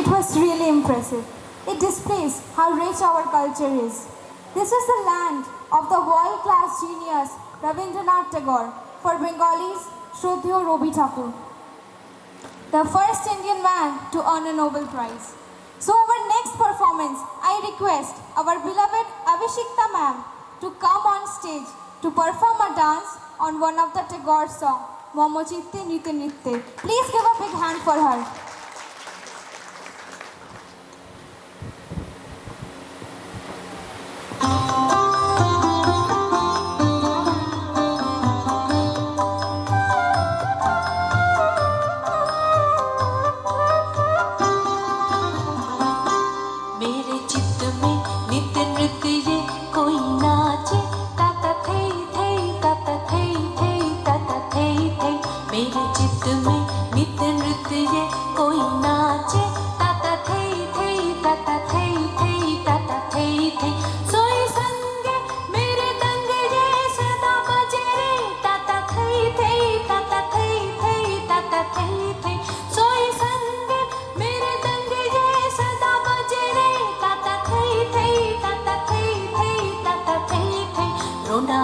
It was really impressive. It displays how rich our culture is. This is the land of the world-class genius Rabindranath Tagore, for Bengalis, Shraddheya Ravi Thakur, the first Indian man to earn a Nobel Prize. So our next performance, I request our beloved Abhishekta ma'am to come on stage to perform a dance on one of the Tagore song, Momo Chitte Nite Nitte. Please give a big hand for her.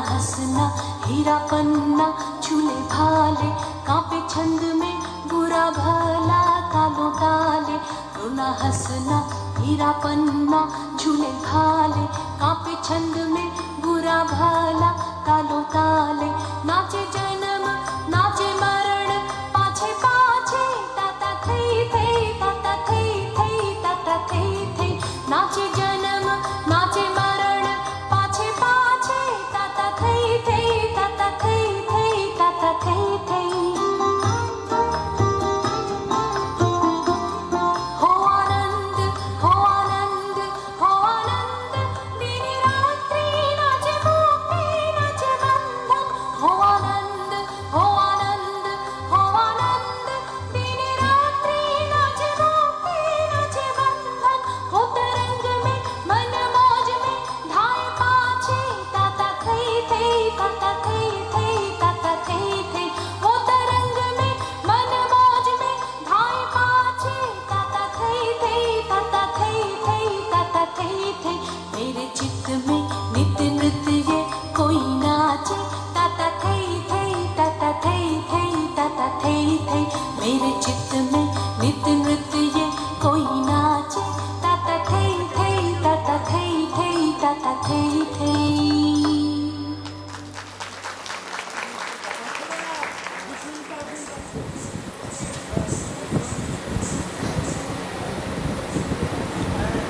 हंसना हीरा पन्ना झूले भाले कांपे छंद में बुरा भला तालों ताले रोना हंसना हीरा पन्ना झूले भाले कांपे छंद में बुरा भला तालों ताले नाचे जन्म नाचे मरण पाछे पाछे ताता थई थई ताता थई थई ताता थई थई नाचे जन्म नाचे मरण पाछे पाछे ताता थई थई ताता थई थई ताता थई थई हो आनंद हो आनंद हो आनंद दिन रात्रि नाचे मुक्ति नाचे बंधन हो आनंद हो आनंद हो आनंद दिन रात्रि नाचे मुक्ति नाचे बंधन हो तरंग में मन मौज में धाए पाछे ताता थई थई ताता थई थई ताता थई थई हो तरंग में मन मौज में धाए पाछे ताता थई थई ताता थई थई ताता थई थई मेरे चित्त में नित्य नृत्य ये कोई नाचे ताता थई थई ताता थई थई ताता थई थई मेरे चित्त में नित्य नृत्य ये कोई नाचे ताता थई थई ताता थई थई ताता थई थई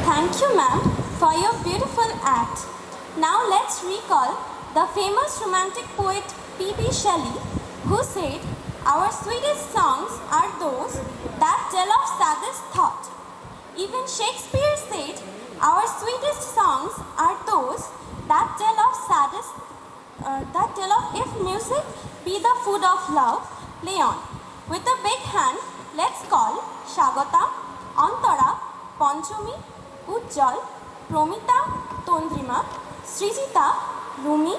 Thank you, ma'am, for your beautiful act. Now let's recall the famous romantic poet P.B. Shelley, who said, "Our sweetest songs are those that tell of saddest thought." Even Shakespeare said, "Our sweetest songs are those that tell of if music be the food of love, play on." With a big hand, let's call Shagota, Antara, Panchami, Ujjal, Promita, Tondrima, Srijita, Rumi,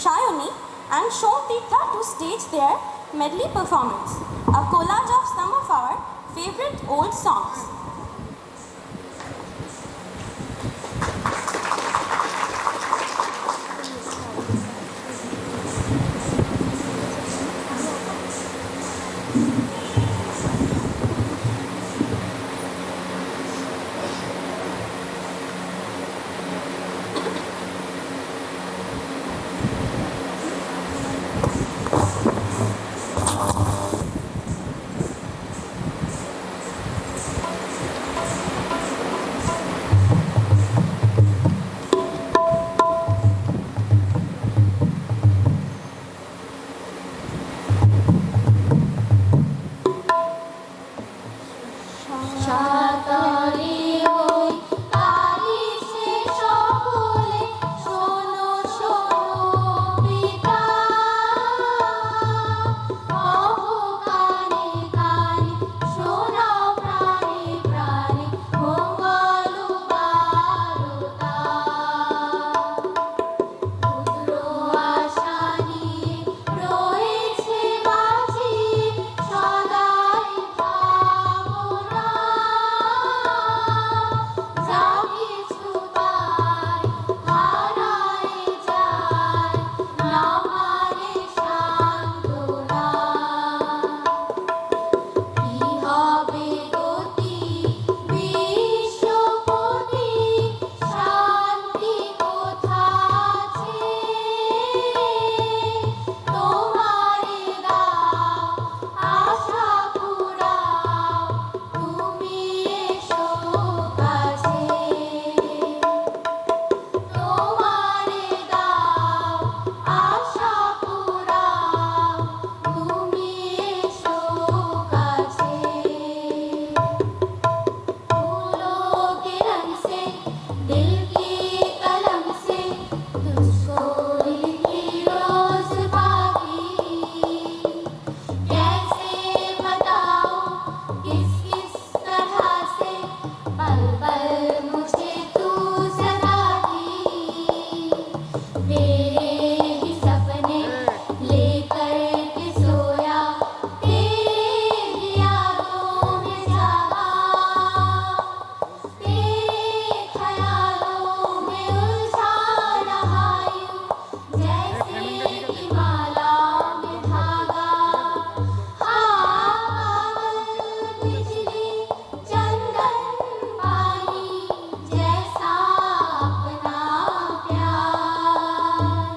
Shayoni and Shomtitha to stage their medley performance, a collage of some of our favorite old songs. तेरे ही सपने लेकर के सोया, तेरे ही यादों में जागा, तेरे ख्यालों में उलझा रहा यूं जैसे कि माला में धागा। बादल बिजली चंदन पानी जैसा अपना प्यार,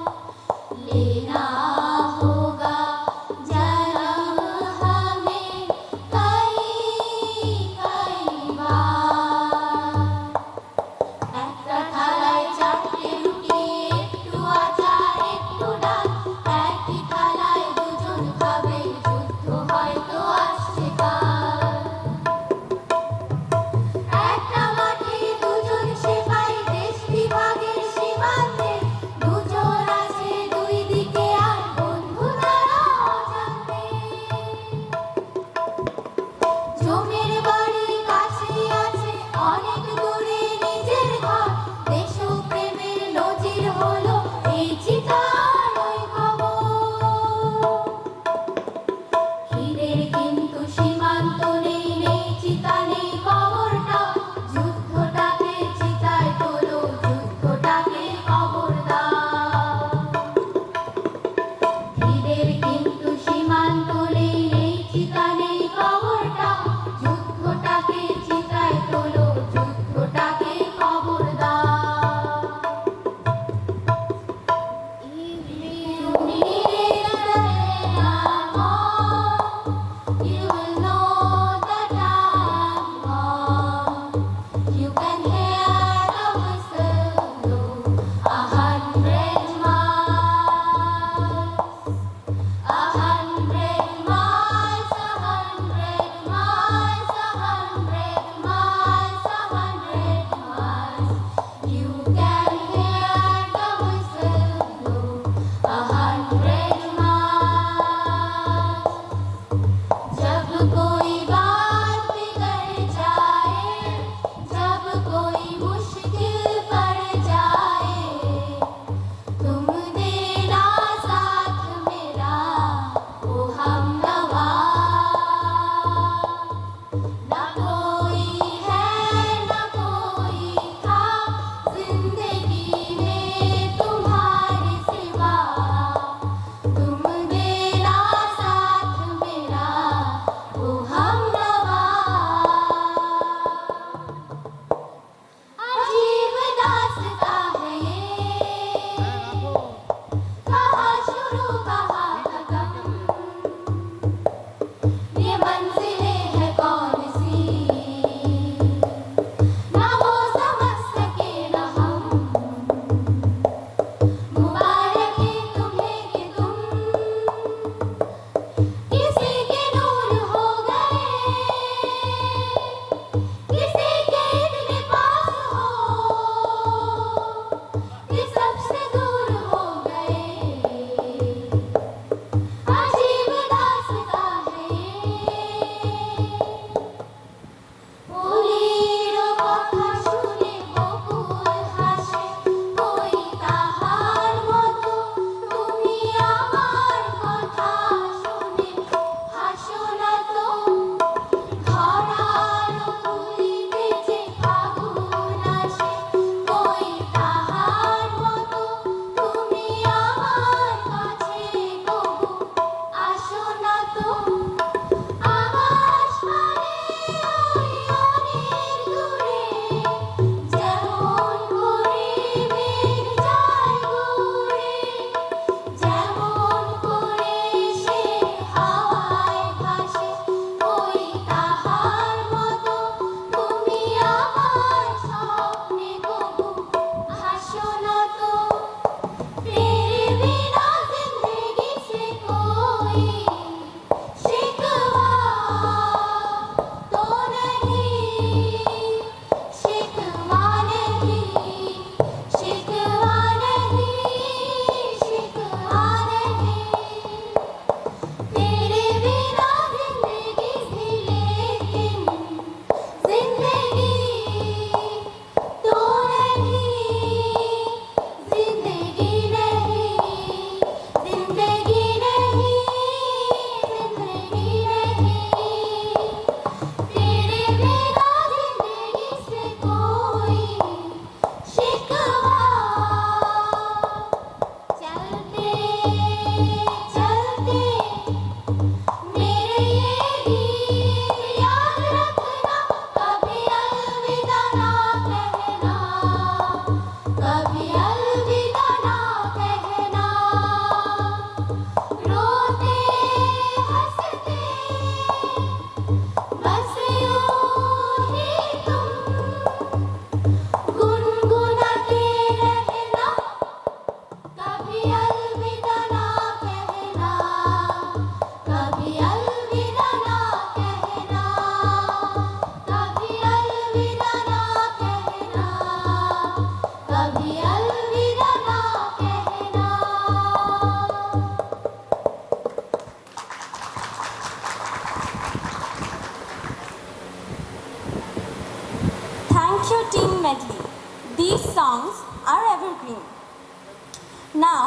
Now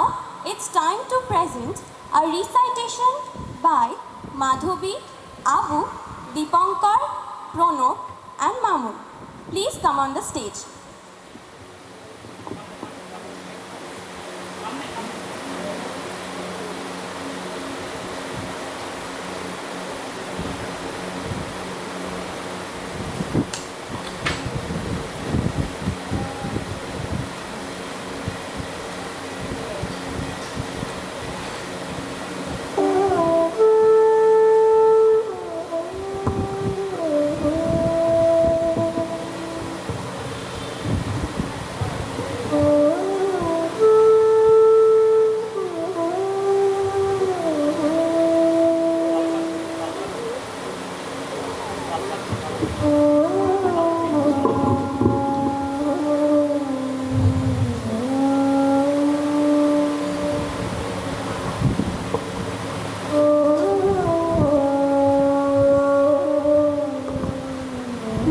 it's time to present a recitation by Madhavi, Abu, Dipankar, Pranab and Mamun. Please come on the stage.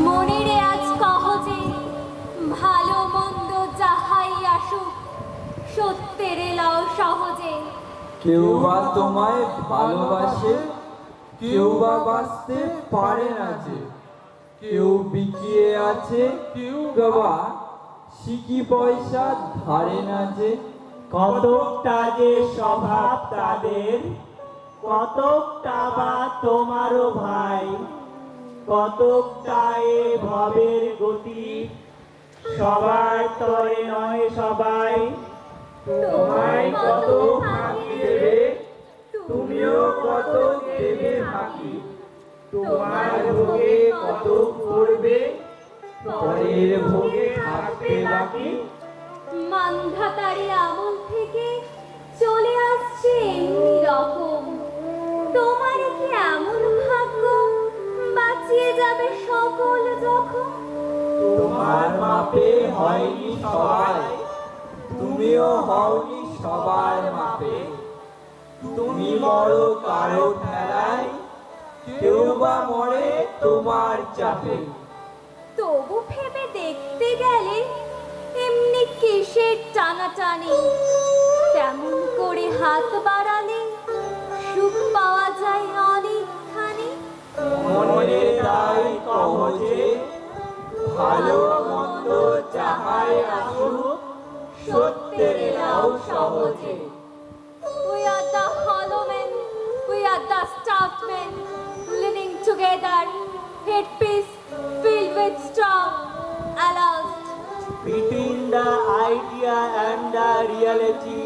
মনের আজ কহজে ভালো মন্দ যাহাই আসুক সত্যের এলাও সহজে। কেউ বা তোমায় ভালোবাসে, কেউ বা বাঁচতে পারে না যে, কেউ বিকিয়ে আছে, কেউ বা সিকি পয়সা ধারে না যে। কতকটা যে স্বভাব তাদের, কতকটা বা তোমারও ভাই, কতকটা এ ভবের গতি, সবার তরে নয় সবাই। তোমায় কত ফাঁকি দেবে, তুমিও কত দেবে ফাঁকি। তোমার ভোগে কত করবে, পরের ভোগে থাকবে বাকি। মান্ধাতারি আমল থেকে চলে আসছে এমনি রকম। তোমার কি এমন ভাগ্য বাঁচিয়ে যাবে সকল জখম। তোমার মাপে হয়নি সবাই, তুমিও হওনি সবার মাপে। তুমি মরো কারো ঠেলায়, কেউ বা মরে তোমার চাপে। তবু ভেবে দেখতে গেলে এমনি কিসের টানাটানি। তেমন করে হাত বাড়ালে সুখ পাওয়া যায় অনেকখানি। মনে তাই কহজে, ভালো মন্দ যাহাই আসুক সত্যের এলাও সহজে। We are the hollow men, we are the stout men, living together, headpiece filled with straw, alas. Between the idea and the reality,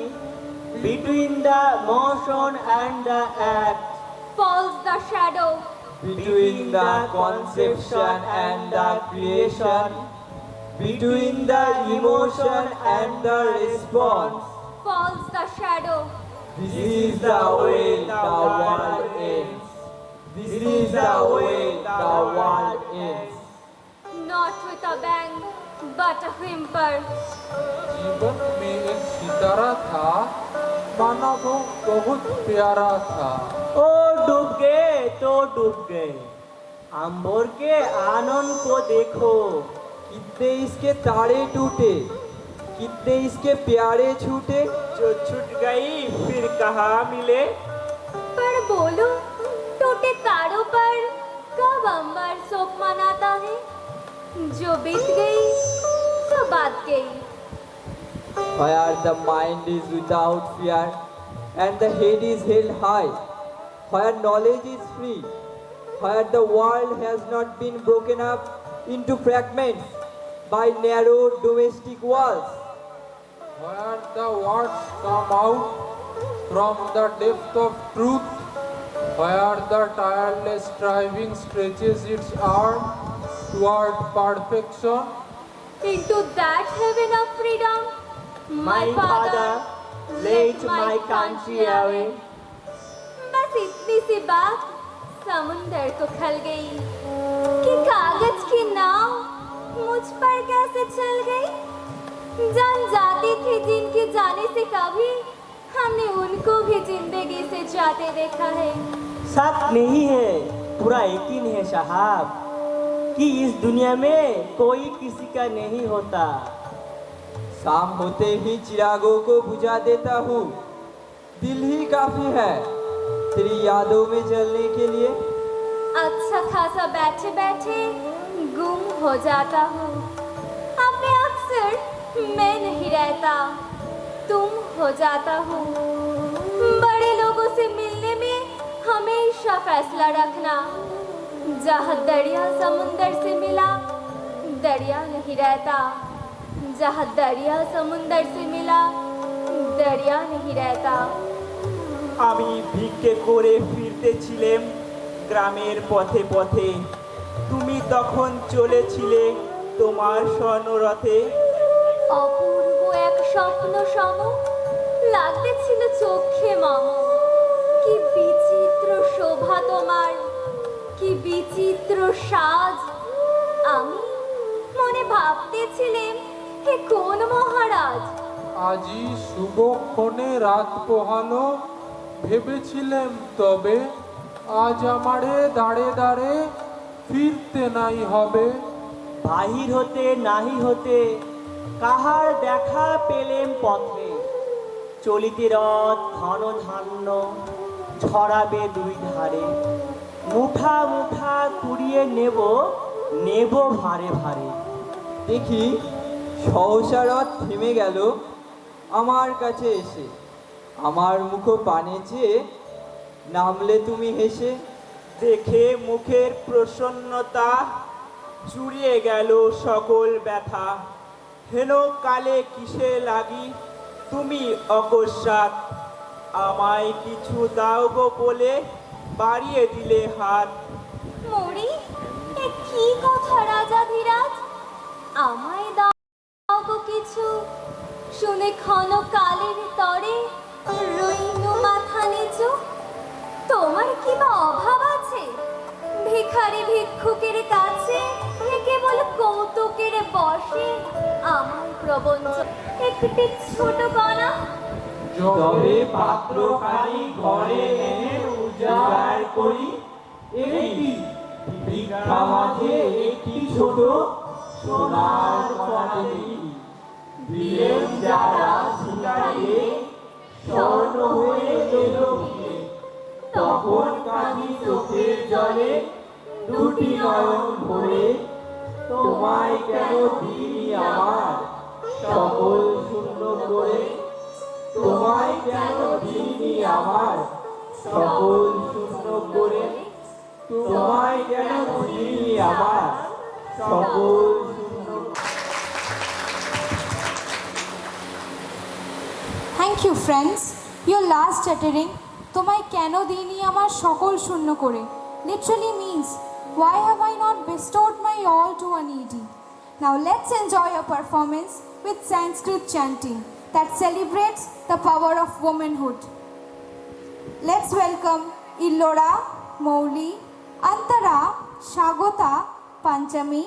between the motion and the act, Falls the shadow, Between the conception and the creation, between the emotion and the response, falls the shadow. this is the way the world ends. This is the way the world ends. Not with a bang, but a whimper. जीवन में एक सितारा था, माना वो बहुत प्यारा था। ओ डूब गए तो डूब गए, अंबर के आनंद को देखो। कितने इसके तारे टूटे, कितने इसके प्यारे छूटे। जो छूट गई फिर कहाँ मिले। पर बोलो, टूटे तारों पर कब अंबर शोक मनाता है। जो बीत गई सो बात गई। Where the mind is without fear and the head is held high, where knowledge is free, where the world has not been broken up into fragments by narrow domestic walls, Where the words come out from the depth of truth, where the tireless striving stretches its arm toward perfection, Into that heaven of freedom, My father let my country away. बस इतनी सी बात समुंदर को खल गई कि कागज की नाव मुझ पर कैसे चल गई। जान जाती थी जिनकी जाने से कभी हमने उनको भी जिंदगी से जाते देखा है। शक नहीं है, पूरा यकीन है साहब कि इस दुनिया में कोई किसी का नहीं होता। शाम होते ही चिरागों को बुझा देता हूँ। दिल ही काफी है तेरी यादों में जलने के लिए। अच्छा खासा बैठे बैठे गुम हो जाता हूँ। अब मैं अक्सर मैं नहीं रहता, तुम हो जाता हूँ। बड़े लोगों से मिलने में हमेशा फैसला रखना। जहाँ दरिया समुंदर से मिला, दरिया नहीं रहता। जहाँ दरिया समुंदर से मिला, दरिया नहीं रहता। আমি ভিক্ষে করে ফিরতেছিলাম গ্রামের পথে পথে, তুমি তখন চলেছিলে তোমার স্বর্ণরথে। অপূর্ব এক স্বপ্ন সম লাগতেছিল চোখে মম। কি বিচিত্র শোভা তোমার, কি বিচিত্র সাজ। আমি মনে ভাবতেছিলাম হে কোন মহারাজ। আজি শুভক্ষণে রাত পোহালো, ভেবেছিলেম তবে আজ আমারে দাঁড়ে দাঁড়ে ফিরতে নাই হবে। বাহির হতে নাহি হতে কাহার দেখা পেলেম পথে, চলিতে রথ ঘন ধান্য ছড়াবে দুই ধারে। মুঠা মুঠা কুড়িয়ে নেব নেব ভারে ভারে। দেখি সহসা রথ থেমে গেল আমার কাছে এসে। আমার মুখ পানে চেয়ে নামলে তুমি হেসে। দেখে মুখের প্রসন্নতা চুরিয়ে গেল সকল ব্যথা। হেন কালে কিসে লাগি তুমি অকস্মাৎ, আমায় কিছু দাও গো বলে বাড়িয়ে দিলে হাত। মরি এ কি কথা রাজাধিরাজ, আমায় দাও গো কিছু। শুনে ক্ষণ কালের তরে রইনু মাথা নিচু। তোমার কি বা অভাব আছে ভিখারি ভিক্ষুকের কাছে? এ কেবল কৌতুকের বসে আমার প্রবঞ্চ একটি ছোট কণা। যবে পাত্র খানি ঘরে এনে উজাড় করি, একটি ভিক্ষা মাঝে একটি ছোট সোনার কণা দেখি। দিলেন যারা শিকারে স্বর্ণ হয়ে এলো ফিরে, তখন কাঁদি চোখের জলে দুটি নয়ন ভরে। তোমায় কেন দিইনি আমার সকল শূন্য করে, তোমায় কেন দিইনি আমার সকল শূন্য করে, তোমায় কেন দিইনি আমার সকল শূন্য। Thank you friends. Your last chattering তোমায় কেন দিইনি আমার সকল শূন্য করে literally means why have I not bestowed my all to a needy. Now let's enjoy a performance with Sanskrit chanting that celebrates the power of womanhood. Let's welcome Illora, Mouli, Antara, Shagota, Panchami,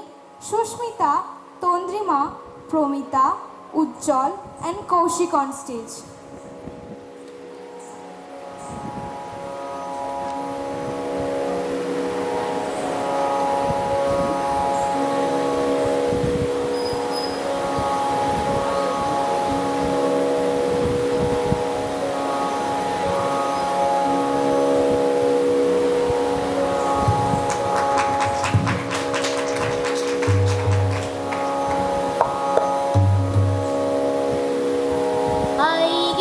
Shushmita, Tondrima, Promita, Ujjal and Kaushik on stage. I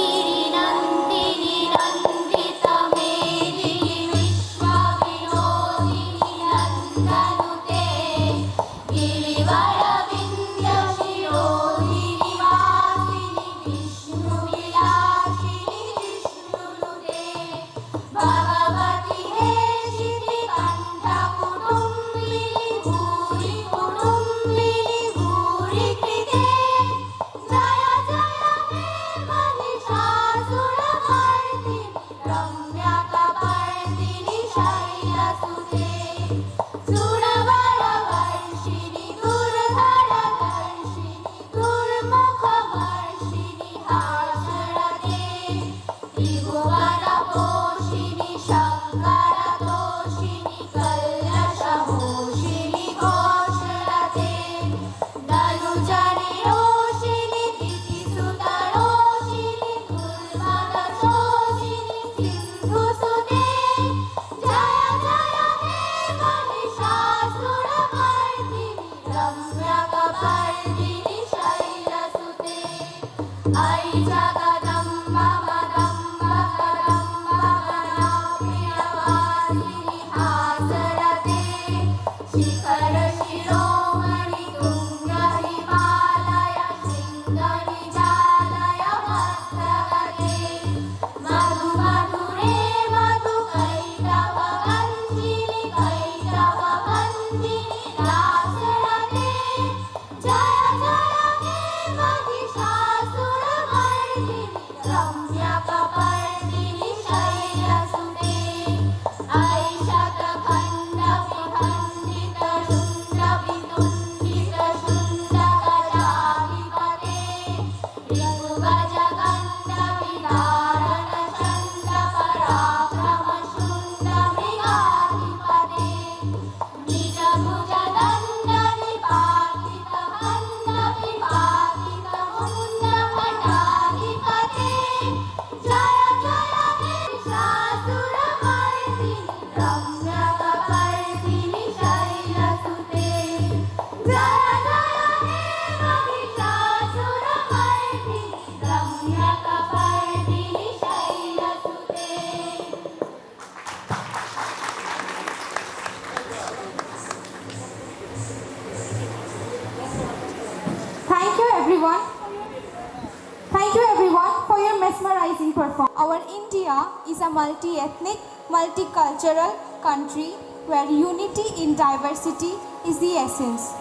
their mesmerizing performance. Our India is a multi-ethnic, multicultural country where unity in diversity is the essence.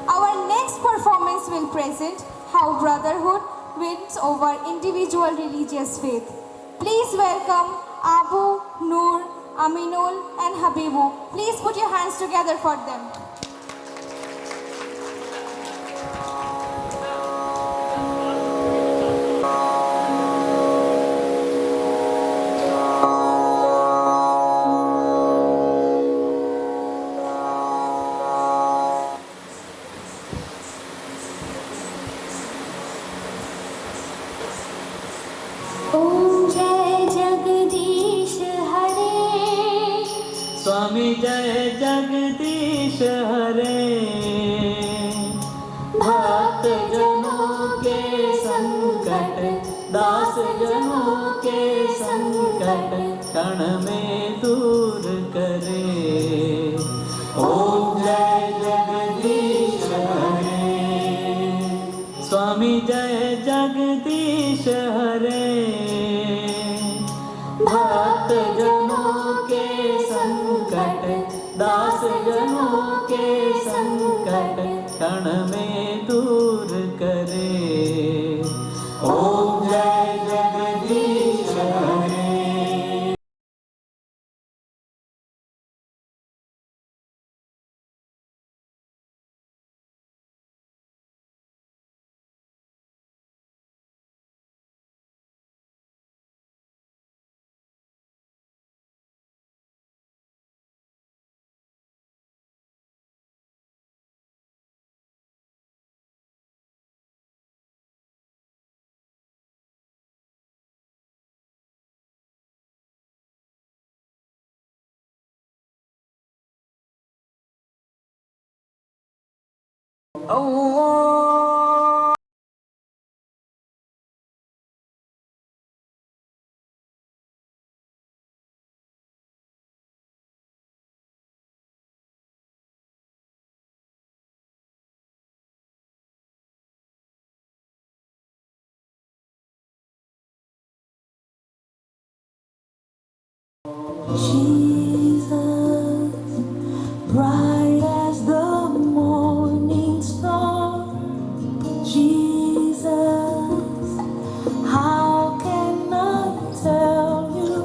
Our next performance will present how brotherhood wins over individual religious faith. Please welcome Abu, Noor, Aminul and Habibu. Please put your hands together for them. ओम जय जगदीश हरे स्वामी जय जगदीश हरे भक्त जनों के संकट दास जनों के संकट क्षण में दूर करे। ओम जय जगदीश हरे स्वामी जय जगदीश हरे भक्त जनों के संकट दास जनों के संकट क्षण में दूर करे। ओम जय जगदीश हरे। Jesus, bright as the morning star. Jesus, how can I tell you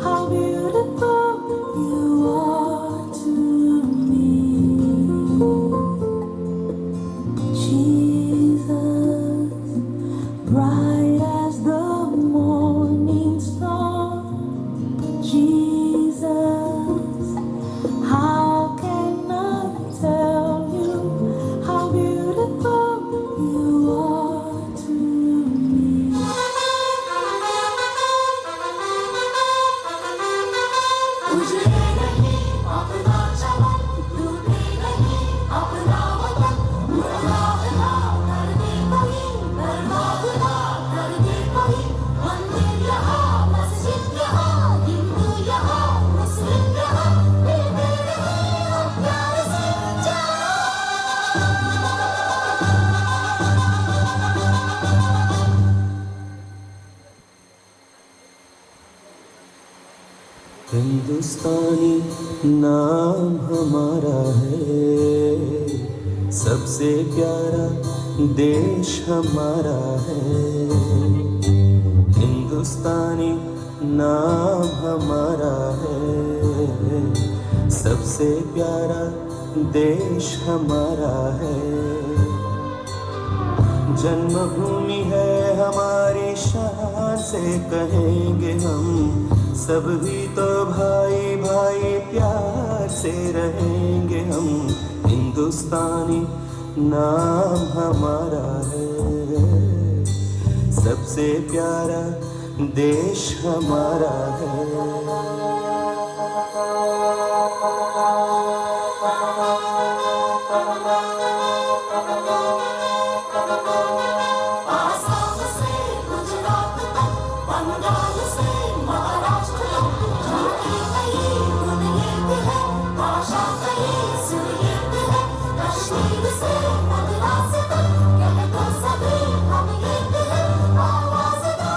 how beautiful you are to me? Jesus, bright as the morning star. Jesus, how can I tell you how beautiful you are to me? उजड़े नहीं अपना चमन, टूटे नहीं अपना वतन, बर्बाद ना कर दे कोई, बर्बाद ना कर दे कोई। मंदिर यहाँ, मस्जिद यहाँ, हिंदू यहाँ, मुस्लिम यहाँ, मिलते रहे हम प्यार से हिंदुस्तानी नाम हमारा है, सबसे प्यारा देश हमारा है। हिंदुस्तानी नाम हमारा है, सबसे प्यारा देश हमारा है। जन्मभूमि है हमारी शान से कहेंगे हम, सभी तो भाई भाई प्यार से रहेंगे हम। हिंदुस्तानी नाम हमारा है, सबसे प्यारा देश हमारा है। आसाम से गुजरात तक, बंगाल से महाराष्ट्र तक, झूठी कही धुन ये भी है, भाषा कही सुर ये भी है। कश्मीर से मद्रास तक, कह दो सभी हम ये भी है, आवाज दो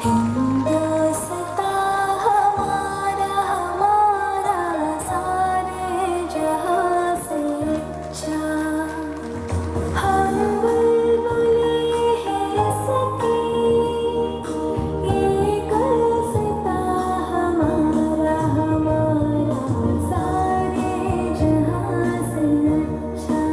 हिंदुस्ता हमारा हमारा सारे जहां से अच्छा हम बुलबुले हैं इसकी ये गुलसिता हमारा हमारा सारे जहां से अच्छा।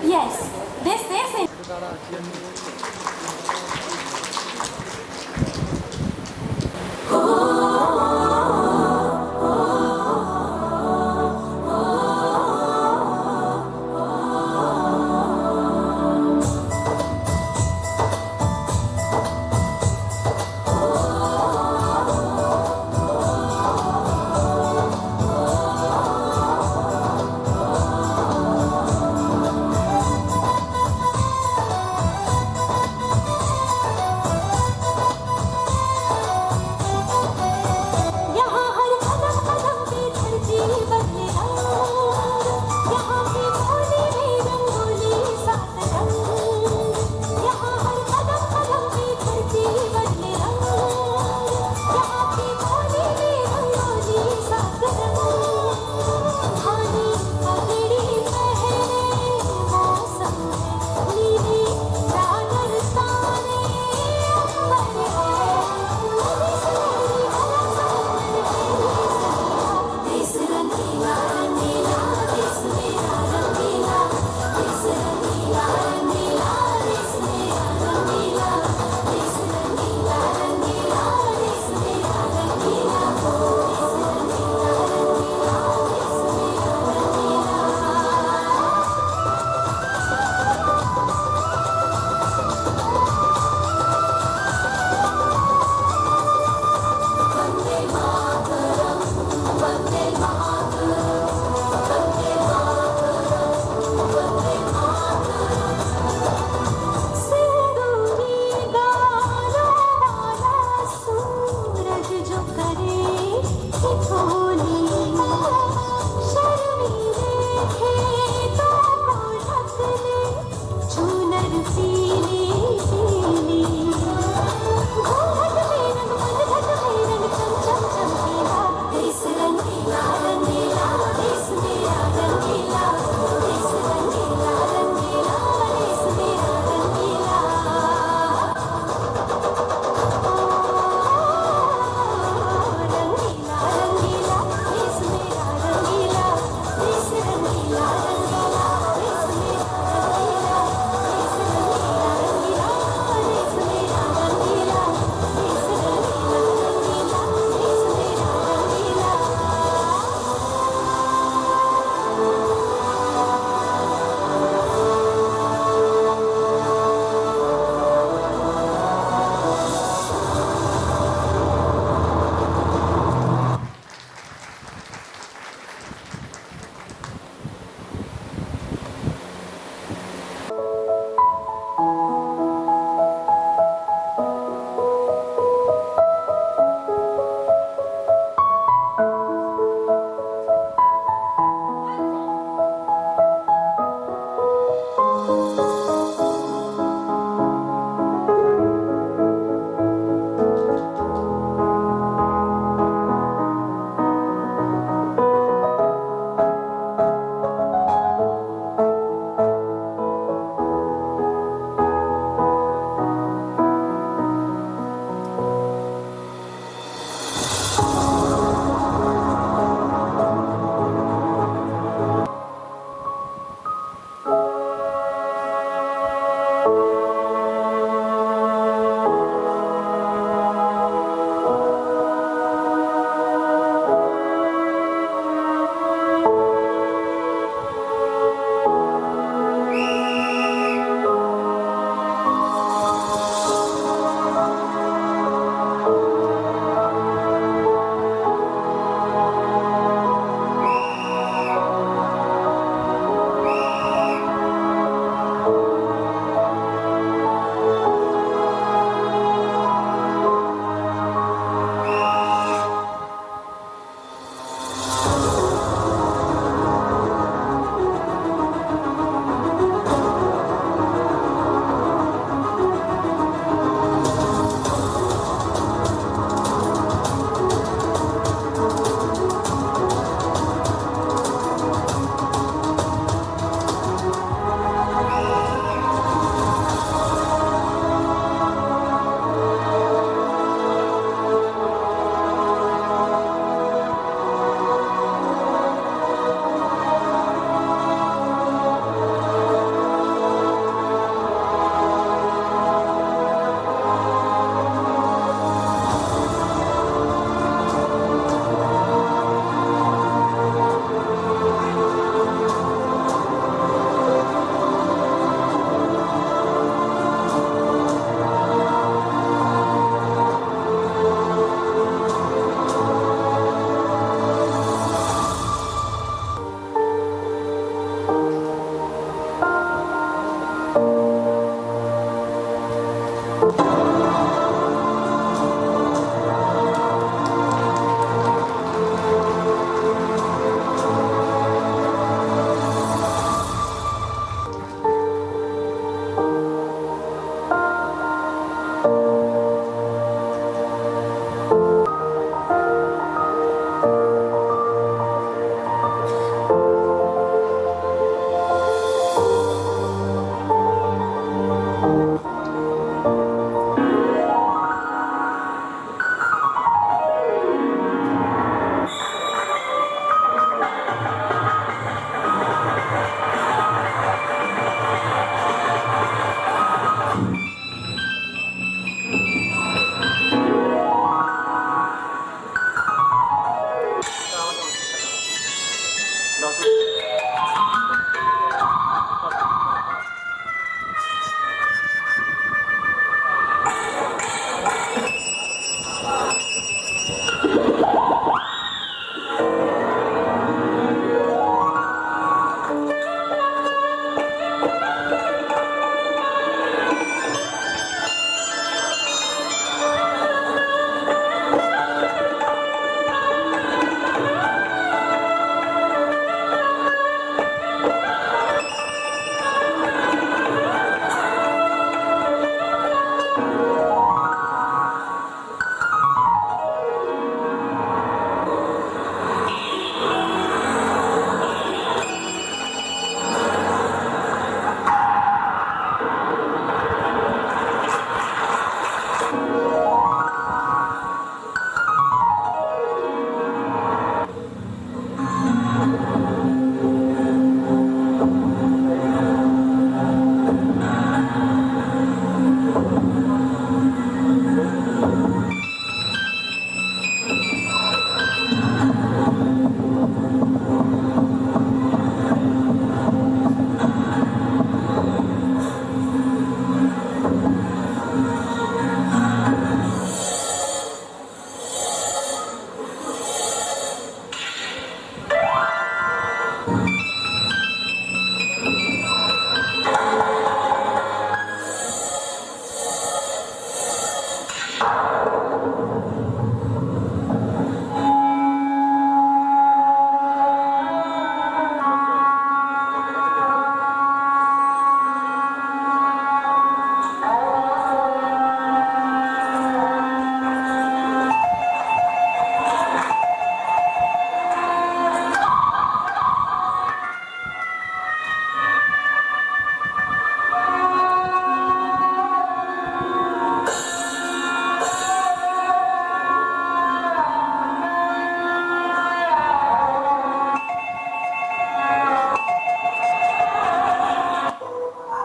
Yes, this is it.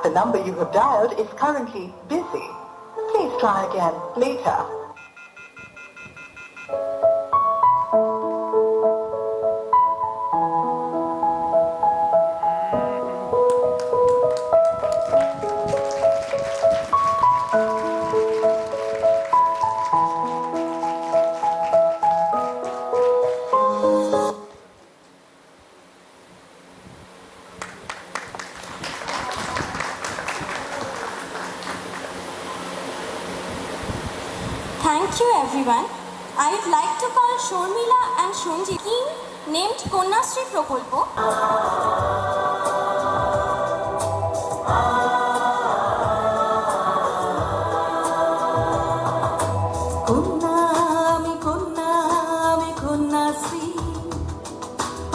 The number you have dialed is currently busy. Please try again later. Thank you everyone. I would like to call Shormila and Shonji, team named Konyashree Prokolpo.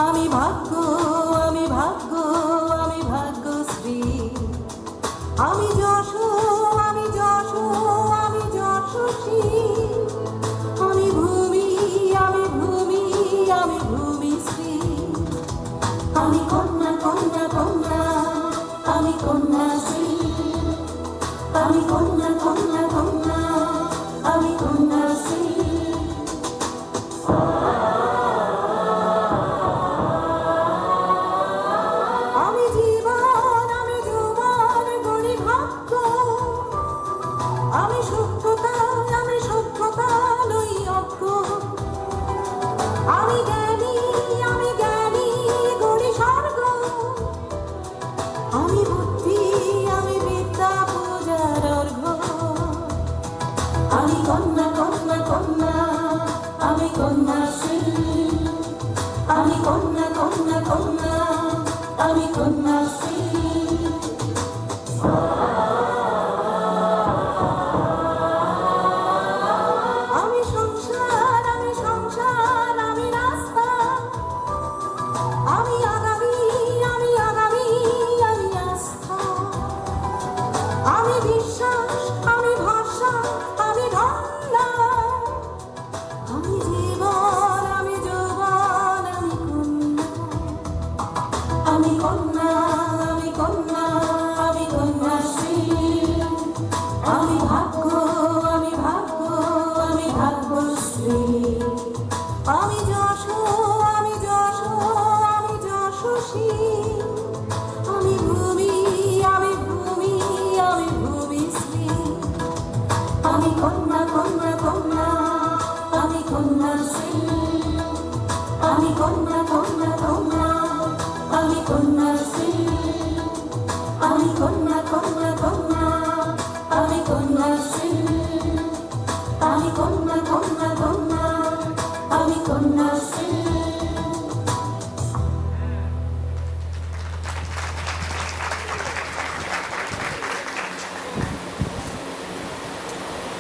আমি ভাগ্য আমি ভাগ্য আমি ভাগ্যশ্রী আমি যশো আমি যশো আমি যশস্বী আমি ভূমি আমি ভূমি আমি ভূমিশ্রী আমি কন্যা কন্যা কন্যা আমি কন্যাশ্রী আমি কন্যা কন্যা কন্যা আমি কন্যাশ্রী কন্যা কন্যা কন্যা আমি কন্যাশ্রী আমি কন্যা কন্যা কন্যা আমি কন্যাশ্রী আমি সংসার আমি রাস্তা আমি আগামী আমি আস্থা আমি বিশ্বাস আমি ভরসা আমি ধন্যা আমি জীবন আমি যৌবন আমি কন্যা আমি কন্যা আমি কন্যাশ্রী আমি ভাগ্য আমি ভাগ্য আমি ভাগ্যশ্রী আমি যশো আমি যশো আমি যশো কন্যাশ্রী, আমি কন্যা কন্যা কন্যা, আমি কন্যাশ্রী, আমি কন্যা কন্যা কন্যা, আমি Kanyashree.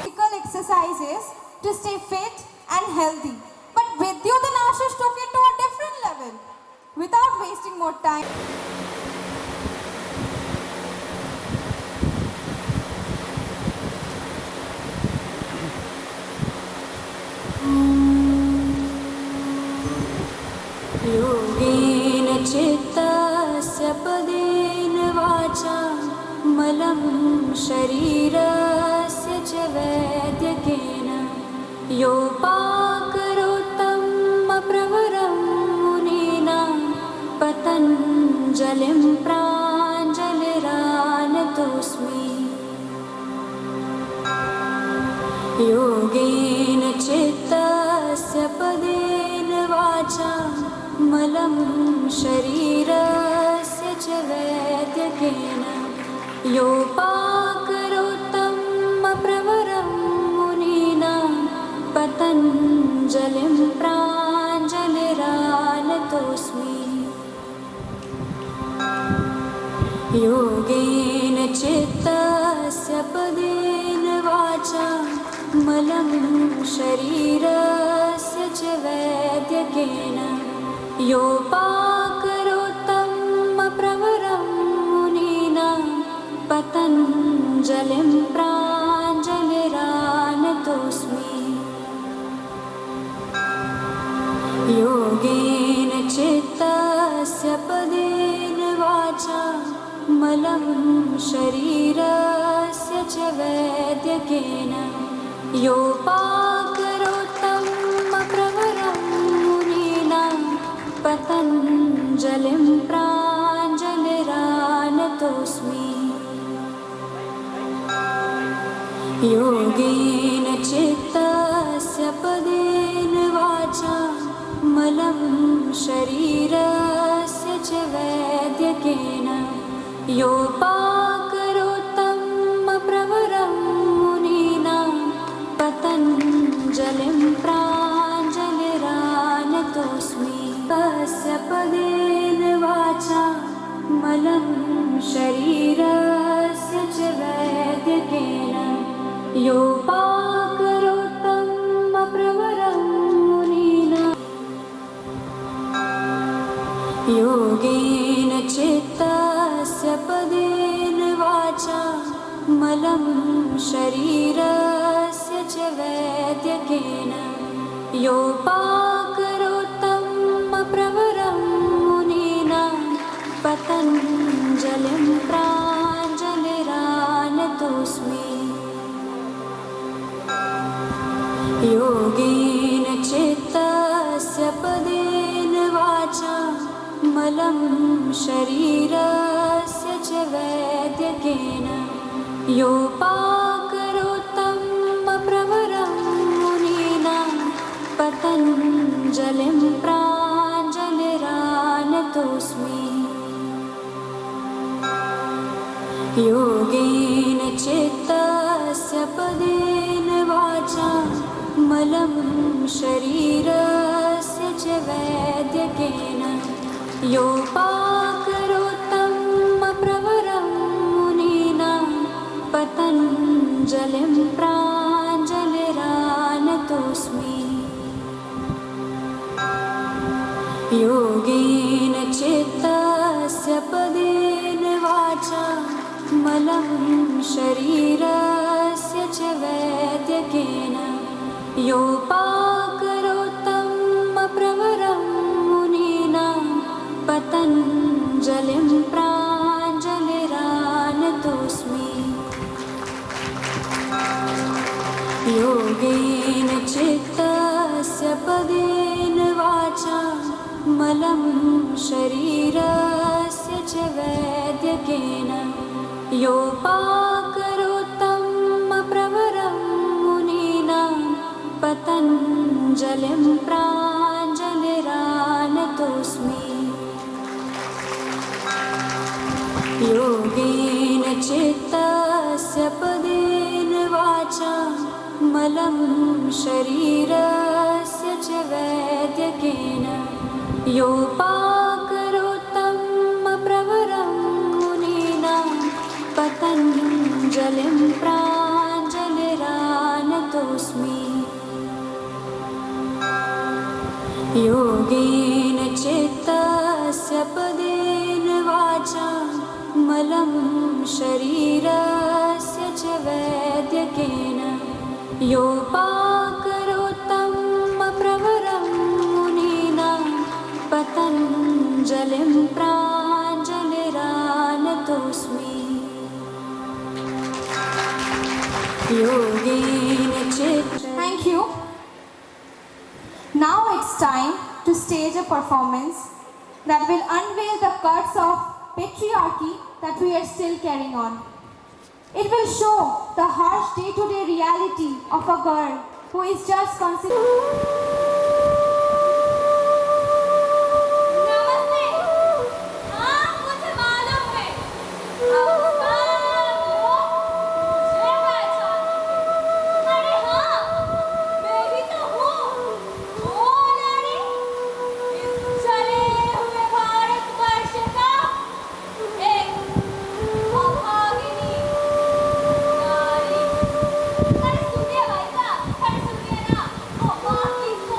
Physical exercises to stay fit and healthy. But Vidyut and Ashish took it to a different level. Without wasting more time, योगेन चित्तस्य पदेन वाचा मलं शरीरस्य च वैद्यकेन योपाकरोत्तं प्रवरं मुनीना पतञ्जलिं प्राञ्जलिरानतोऽस्मि। योगेन चित्तस्य पदेन वाचा मलं शरीरस्य च वैद्यकेन योपाकरोत्तं प्रवरं मुनीना पतञ्जलिं प्राञ्जलिरानतोऽस्मि। योगेन चित्तस्य पदेन वाचा मलं शरीरस्य च वैद्यकेन योपाकरोत्तं प्रवरं मुनीना पतञ्जलिं प्राञ्जलिरानतोऽस्मि। योगेन चित्तस्य पदेन वाचा मलं शरीरस्य च वैद्यकेन योपाकरोत्तं प्रवरं मुनीना पतञ्जलिं प्राञ्जलिरानतोऽस्मि। योगेन चित्तस्य पदेन वाचा मलं शरीरस्य च वैद्यकेन योपाकरोत्तं प्रवरं मुनीना पतञ्जलिं प्राञ्जलिरानतोऽस्मि। तस्य पदेन वाचा मलं शरीरस्य च वैद्यकेन योपाकरोत्तं प्रवरं मुनीना। योगेन चित्तस्य पदेन वाचा मलं शरीरस्य च वैद्यकेन योपाकरोत्तं प्रवरं मुनीना पतञ्जलिं प्राञ्जलिरानतोऽस्मि। योगेन चित्तस्य पदेन वाचा मलं शरीरस्य च वैद्यकेन योपाकरोत्तं प्रवरं मुनीना पतञ्जलिं प्राञ्जलिरानतोऽस्मि। योगेन चित्तस्य पदेन वाचा मलं शरीरस्य च वैद्यकेन योपाकरोत्तं प्रवरं मुनीना पतञ्जलिं प्राञ्जलिरानतोऽस्मि। योगेन चित्तस्य पदेन वाचा मलं शरीरस्य च वैद्यकेन योपाकरोत्तं प्रवरं मुनीना पतञ्जलिं प्राञ्जलिरानतोऽस्मि। योगेन चित्तस्य पदेन वाचा मलं शरीरस्य च वैद्यकेन योपाकरोत्तं प्रवरं मुनीना पतञ्जलिं प्राञ्जलिरानतोऽस्मि। योगेन चित्तस्य पदेन वाचा मलं शरीरस्य च वैद्यकेन योपाकरोत्तं प्रवरं मुनीनां पतञ्जलिं प्राञ्जलिरानतोऽस्मि योगेन चित्तस्य पदेन वाचा मलं शरीरस्य च वैद्यकेन योपाकरोत्तं प्रवरं मुनीनां पतञ्जलिं प्राञ्जलिरानतोऽस्मि योगेन चित्त Thank you. Now it's time to stage a performance that will unveil the cuts of patriarchy that we are still carrying on. It will show the harsh day-to-day reality of a girl who is just considered. नमस्ते। हाँ, मुझे मालूम है। आप सबको मुझे पहचानते हैं। अरे हाँ, मैं ही तो हूँ। वो नारी, इस चले हुए भारतवर्ष का एक अभागिनी नारी। अरे सुनिए भाई साहब, अरे सुनिए ना, वो बाकी को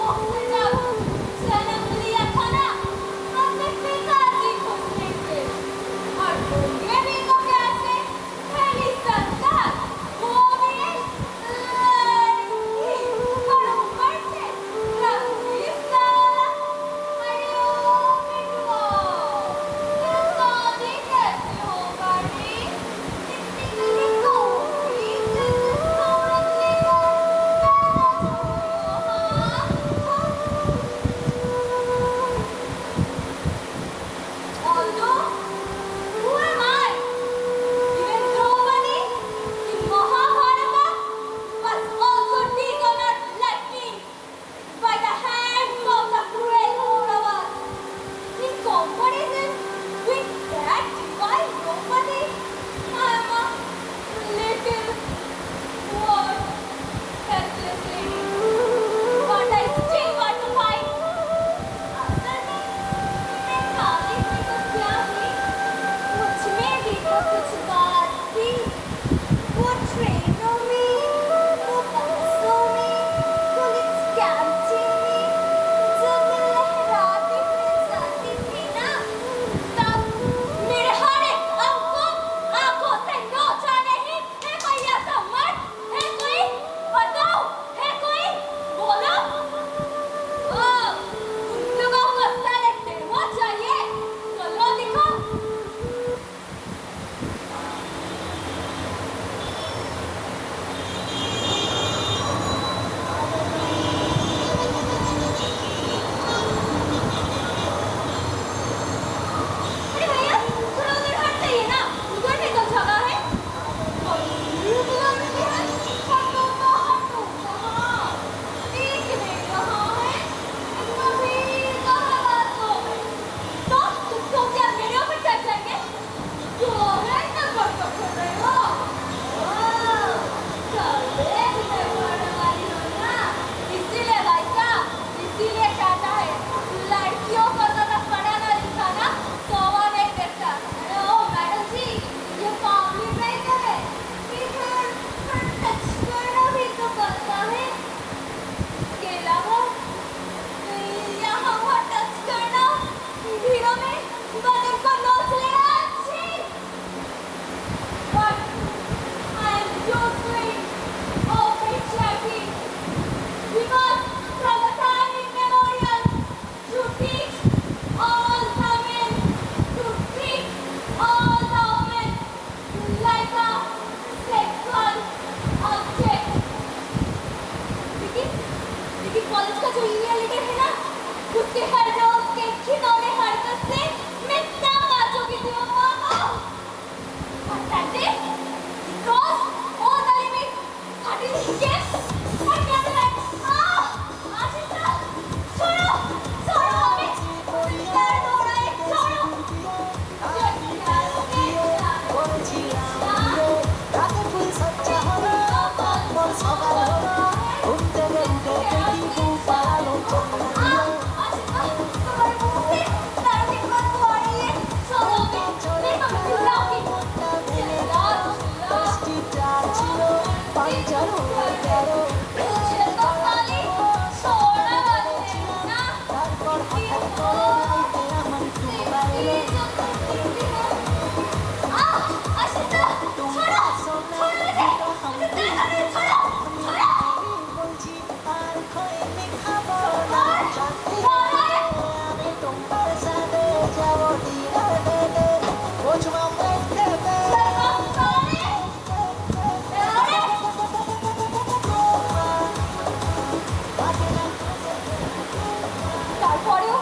তারপরেও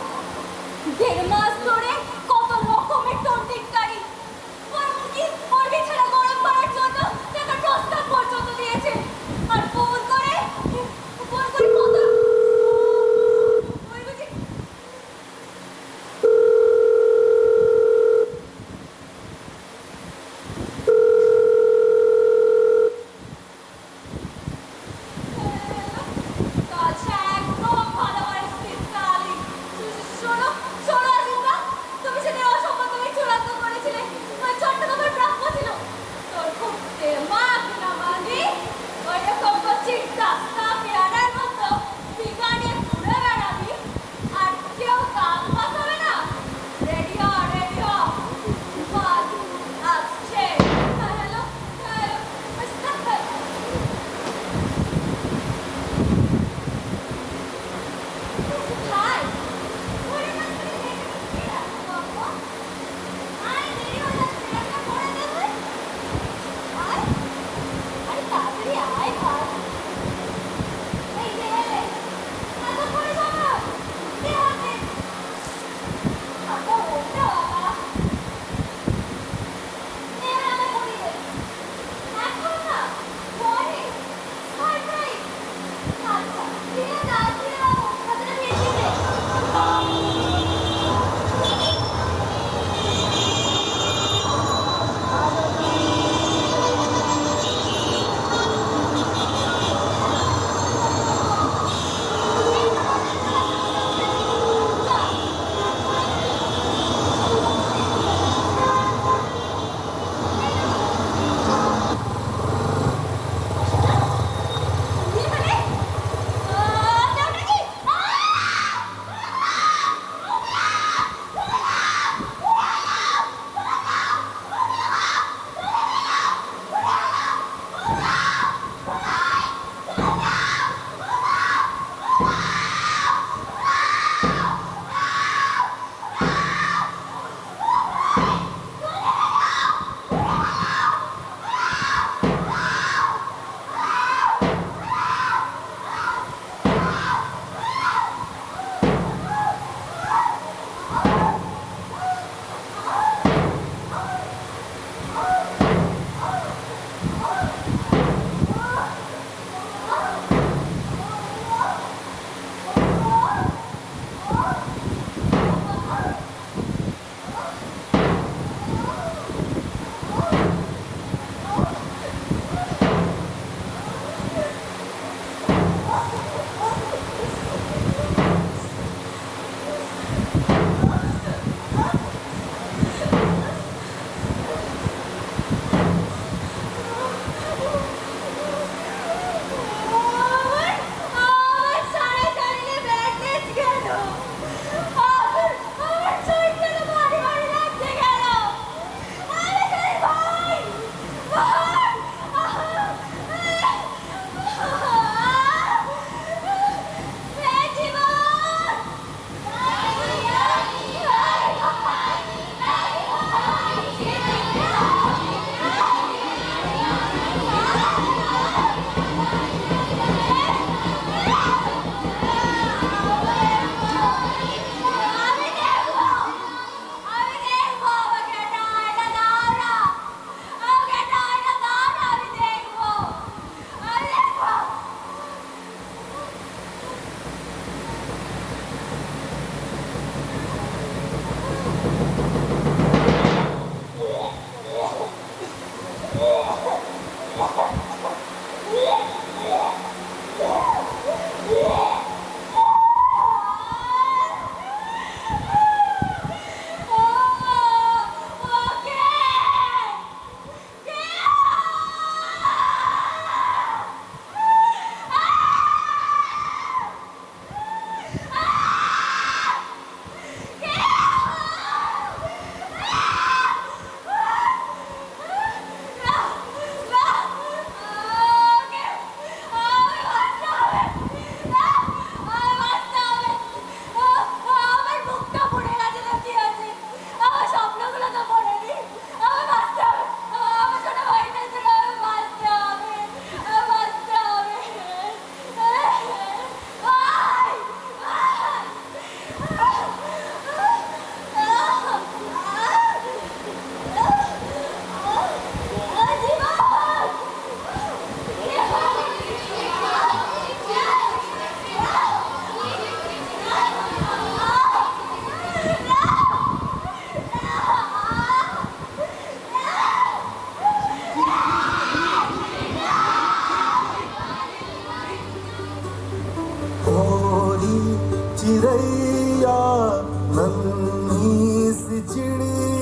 1.5 মাস ধরে কত রকম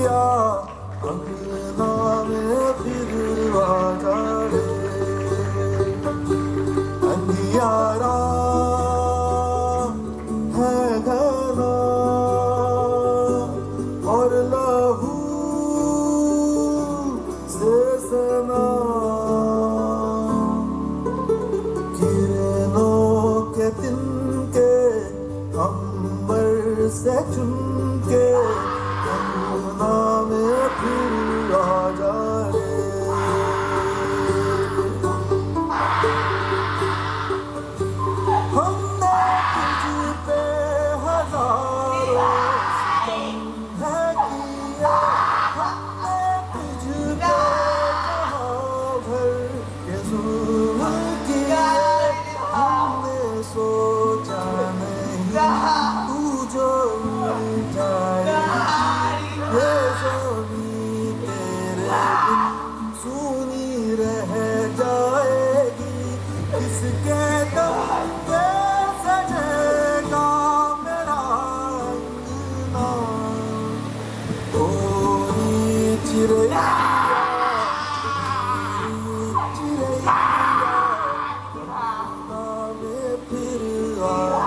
पिया अंगना में फिर आ जा रे अंधियारा है घना और लहू से सना किरणों के तिनके अंबर से चुनके अंगना में फिर आ जा रे हमने तुझ पे हजारों सितम है किया हमने तुझ पे कहाँ भर के जुल्म किए हमने सोचा नहीं तू जो मिल जाएगी ये ज़मीं तेरे बिन सूनी रह जाएगी किसके दम पे सजेगा मेरा अंगना कोई चिड़ैया चिड़ैया अंगना में फिर आ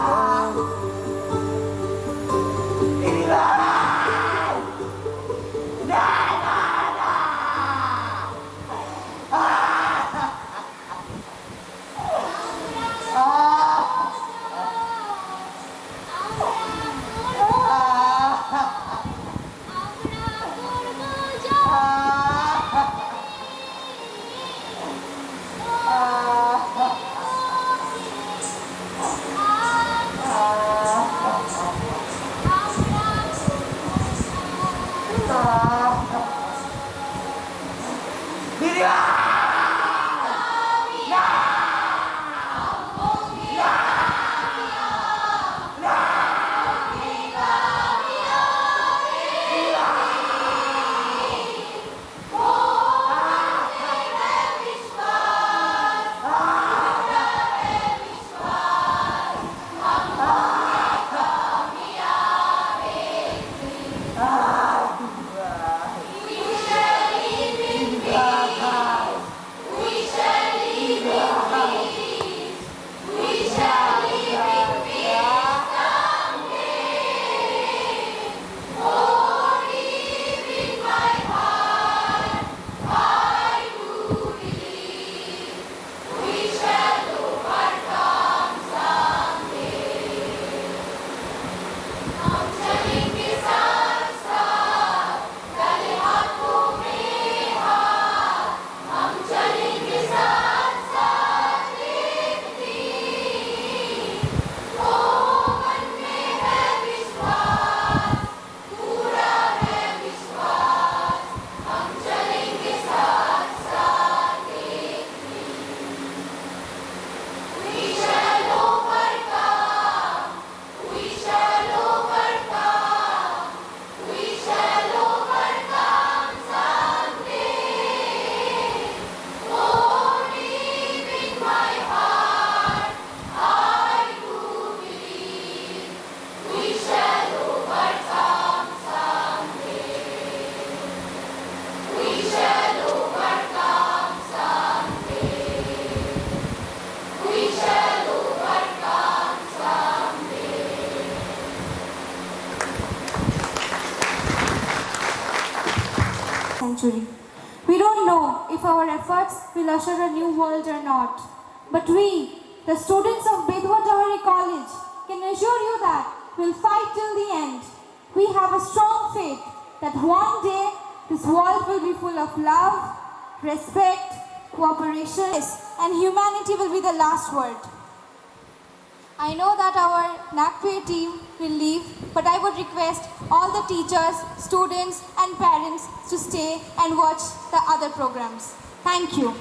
century. We don't know if our efforts will usher a new world or not. But we, the students of Bedwa Jawahari College, can assure you that we'll fight till the end. We have a strong faith that one day this world will be full of love, respect, cooperation, and humanity will be the last word. I know that our NACPE team will leave, but I would request all the teachers, students and parents to stay and watch the other programs. Thank you.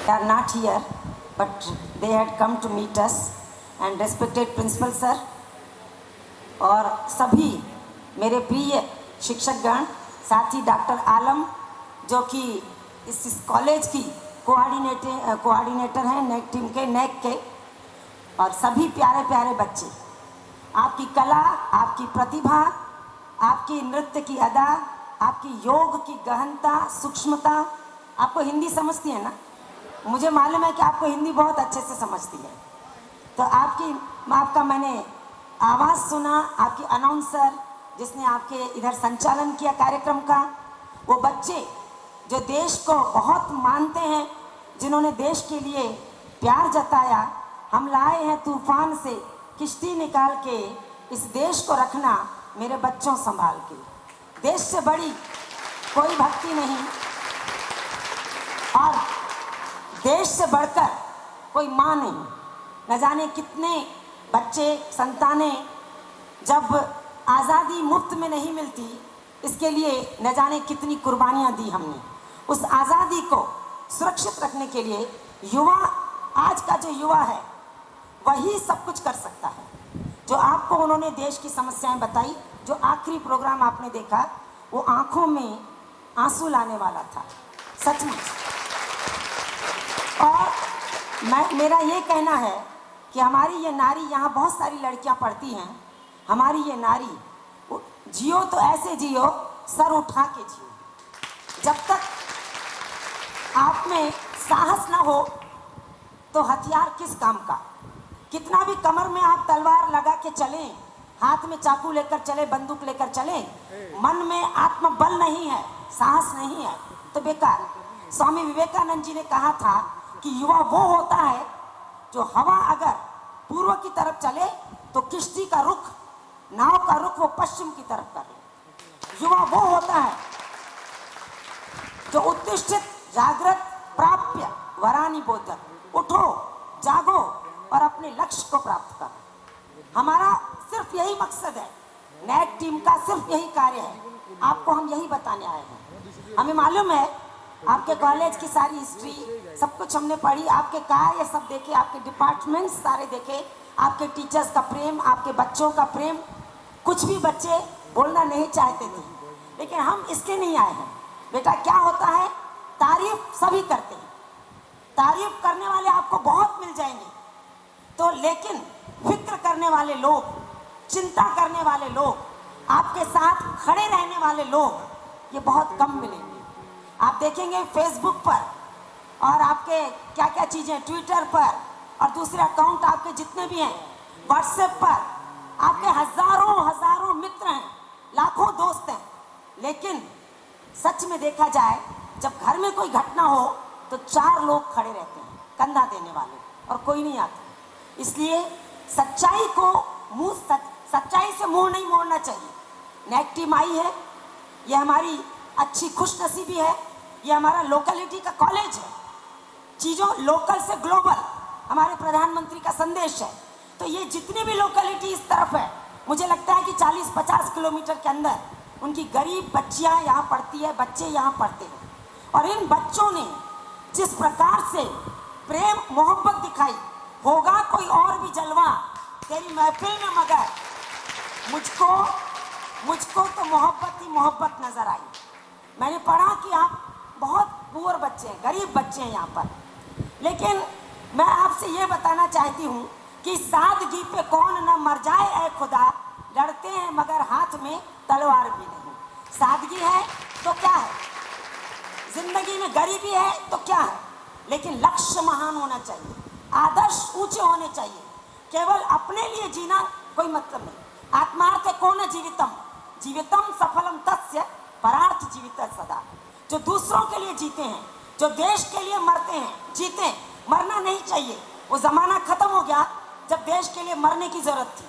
They are not here, but they had come to meet us and respected principal sir और सभी मेरे प्रिय शिक्षकगण, साथ ही doctor आलम जो कि इस college की coordinator हैं नेक टीम के, नेक के, और सभी प्यारे प्यारे बच्चे, आपकी कला, आपकी प्रतिभा, आपकी नृत्य की अदा, आपकी योग की गहनता, सूक्ष्मता। आपको हिंदी समझती है ना? मुझे मालूम है कि आपको हिंदी बहुत अच्छे से समझती है। तो आपका मैंने आवाज़ सुना, आपकी अनाउंसर जिसने आपके इधर संचालन किया कार्यक्रम का, वो बच्चे जो देश को बहुत मानते हैं, जिन्होंने देश के लिए प्यार जताया। हम लाए हैं तूफान से किश्ती निकाल के, इस देश को रखना मेरे बच्चों संभाल के। देश से बड़ी कोई भक्ति नहीं और देश से बढ़कर कोई माँ नहीं। न जाने कितने बच्चे, संतानें जब आज़ादी मुफ्त में नहीं मिलती, इसके लिए न जाने कितनी कुर्बानियाँ दी हमने। उस आज़ादी को सुरक्षित रखने के लिए युवा, आज का जो युवा है वही सब कुछ कर सकता है। जो आपको उन्होंने देश की समस्याएं बताई, जो आखिरी प्रोग्राम आपने देखा, वो आंखों में आंसू लाने वाला था, सचमुच। और मेरा ये कहना है कि हमारी ये नारी, यहाँ बहुत सारी लड़कियाँ पढ़ती हैं, हमारी ये नारी जियो तो ऐसे जियो, सर उठा के जियो। जब तक आप में साहस ना हो तो हथियार किस काम का? कितना भी कमर में आप तलवार लगा के चलें, हाथ में चाकू लेकर चले, बंदूक लेकर चले, मन में आत्मबल नहीं है, साहस नहीं है, तो बेकार। स्वामी विवेकानंद जी ने कहा था कि युवा वो होता है जो हवा अगर पूर्व की तरफ चले तो किश्ती का रुख, नाव का रुख वो पश्चिम की तरफ करे। युवा वो होता है जो उत्तिष्ठित जागृत प्राप्य वरानी बोधक, उठो, जागो और अपने लक्ष्य को प्राप्त करो। हमारा सिर्फ यही मकसद है, नेक टीम का सिर्फ यही कार्य है। आपको हम यही बताने आए हैं। हमें मालूम है आपके कॉलेज की सारी हिस्ट्री, सब कुछ हमने पढ़ी, आपके कार्य सब देखे, आपके डिपार्टमेंट्स सारे देखे, आपके टीचर्स का प्रेम, आपके बच्चों का प्रेम। कुछ भी बच्चे बोलना नहीं चाहते थे, लेकिन हम इसके नहीं आए हैं। बेटा क्या होता है, तारीफ सभी करते हैं, तारीफ करने वाले आपको बहुत मिल जाएंगे, तो लेकिन फिक्र करने वाले लोग, चिंता करने वाले लोग, आपके साथ खड़े रहने वाले लोग, ये बहुत कम मिलेंगे। आप देखेंगे फेसबुक पर और आपके क्या क्या चीज़ें, ट्विटर पर और दूसरे अकाउंट आपके जितने भी हैं, व्हाट्सएप पर आपके हजारों मित्र हैं, लाखों दोस्त हैं, लेकिन सच में देखा जाए जब घर में कोई घटना हो तो 4 लोग खड़े रहते हैं कंधा देने वाले, और कोई नहीं आता। इसलिए सच्चाई से मुंह नहीं मोड़ना चाहिए। नेक टीम आई है, ये हमारी अच्छी खुशनसीबी है, ये हमारा लोकलिटी का कॉलेज है। चीज़ों लोकल से ग्लोबल हमारे प्रधानमंत्री का संदेश है। तो ये जितनी भी लोकलिटी इस तरफ है, मुझे लगता है कि 40-50 किलोमीटर के अंदर उनकी गरीब बच्चियां यहाँ पढ़ती है, बच्चे यहाँ पढ़ते हैं। और इन बच्चों ने जिस प्रकार से प्रेम मोहब्बत दिखाई, होगा कोई और भी जलवा तेरी महफिल में, मगर मुझको तो मोहब्बत ही मोहब्बत नजर आई। मैंने पढ़ा कि आप बहुत पुअर बच्चे हैं, गरीब बच्चे हैं यहाँ पर, लेकिन मैं आपसे ये बताना चाहती हूँ कि सादगी पे कौन न मर जाए ऐ खुदा, लड़ते हैं मगर हाथ में तलवार भी नहीं। सादगी है तो क्या है, जिंदगी में गरीबी है तो क्या है, लेकिन लक्ष्य महान होना चाहिए, आदर्श ऊंचे होने चाहिए। केवल अपने लिए जीना कोई मतलब नहीं। आत्मार्थ कौन जीवितम, जीवितम सफलम तस्य परार्थ जीवित सदा। जो दूसरों के लिए जीते हैं, जो देश के लिए मरते हैं, जीते, मरना नहीं चाहिए। वो जमाना खत्म हो गया जब देश के लिए मरने की जरूरत थी।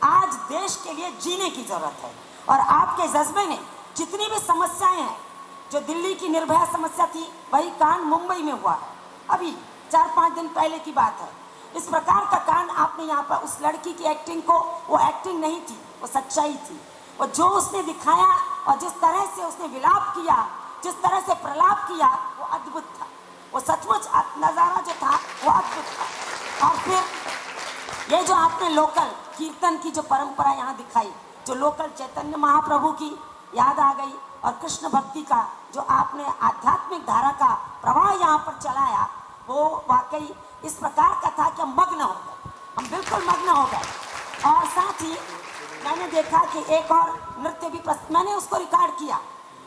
आज देश के लिए जीने की जरूरत है। और आपके जज्बे ने जितनी भी समस्याएं हैं, जो दिल्ली की निर्भया समस्या थी, वही कांड मुंबई में हुआ है, अभी 4-5 दिन पहले की बात है। इस प्रकार का कांड आपने यहाँ पर, उस लड़की की एक्टिंग को, वो एक्टिंग नहीं थी, वो सच्चाई थी। वो जो उसने दिखाया और जिस तरह से उसने विलाप किया, जिस तरह से प्रलाप किया, वो अद्भुत था। वो सचमुच नज़ारा जो था वो अद्भुत था। और फिर ये जो आपने लोकल कीर्तन की जो परंपरा यहाँ दिखाई, जो लोकल चैतन्य महाप्रभु की याद आ गई। और कृष्ण भक्ति का जो आपने आध्यात्मिक धारा का प्रवाह यहाँ पर चलाया, वो वाकई इस प्रकार का था कि हम मग्न हो गए, हम बिल्कुल मग्न हो गए। और साथ ही मैंने देखा कि एक और नृत्य भी मैंने उसको रिकॉर्ड किया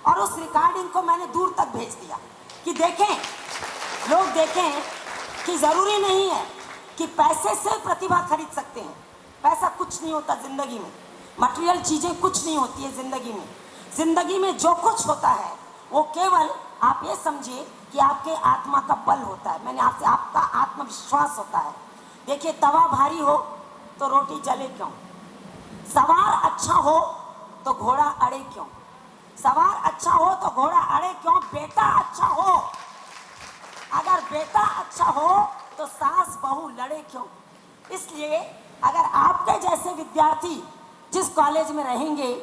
और उस रिकॉर्डिंग को मैंने दूर तक भेज दिया कि देखें, लोग देखें कि ज़रूरी नहीं है कि पैसे से प्रतिभा खरीद सकते हैं। पैसा कुछ नहीं होता ज़िंदगी में, मटेरियल चीज़ें कुछ नहीं होती है ज़िंदगी में। ज़िंदगी में जो कुछ होता है वो केवल आप ये समझिए कि आपके आत्मा का बल होता है। मैंने आपसे, आपका आत्मविश्वास होता है। देखिए, तवा भारी हो तो रोटी जले क्यों? सवार अच्छा हो तो घोड़ा अड़े क्यों? सवार अच्छा हो तो घोड़ा अड़े क्यों? बेटा अच्छा हो, अगर बेटा अच्छा हो तो सास बहू लड़े क्यों? इसलिए अगर आपके जैसे विद्यार्थी जिस कॉलेज में रहेंगे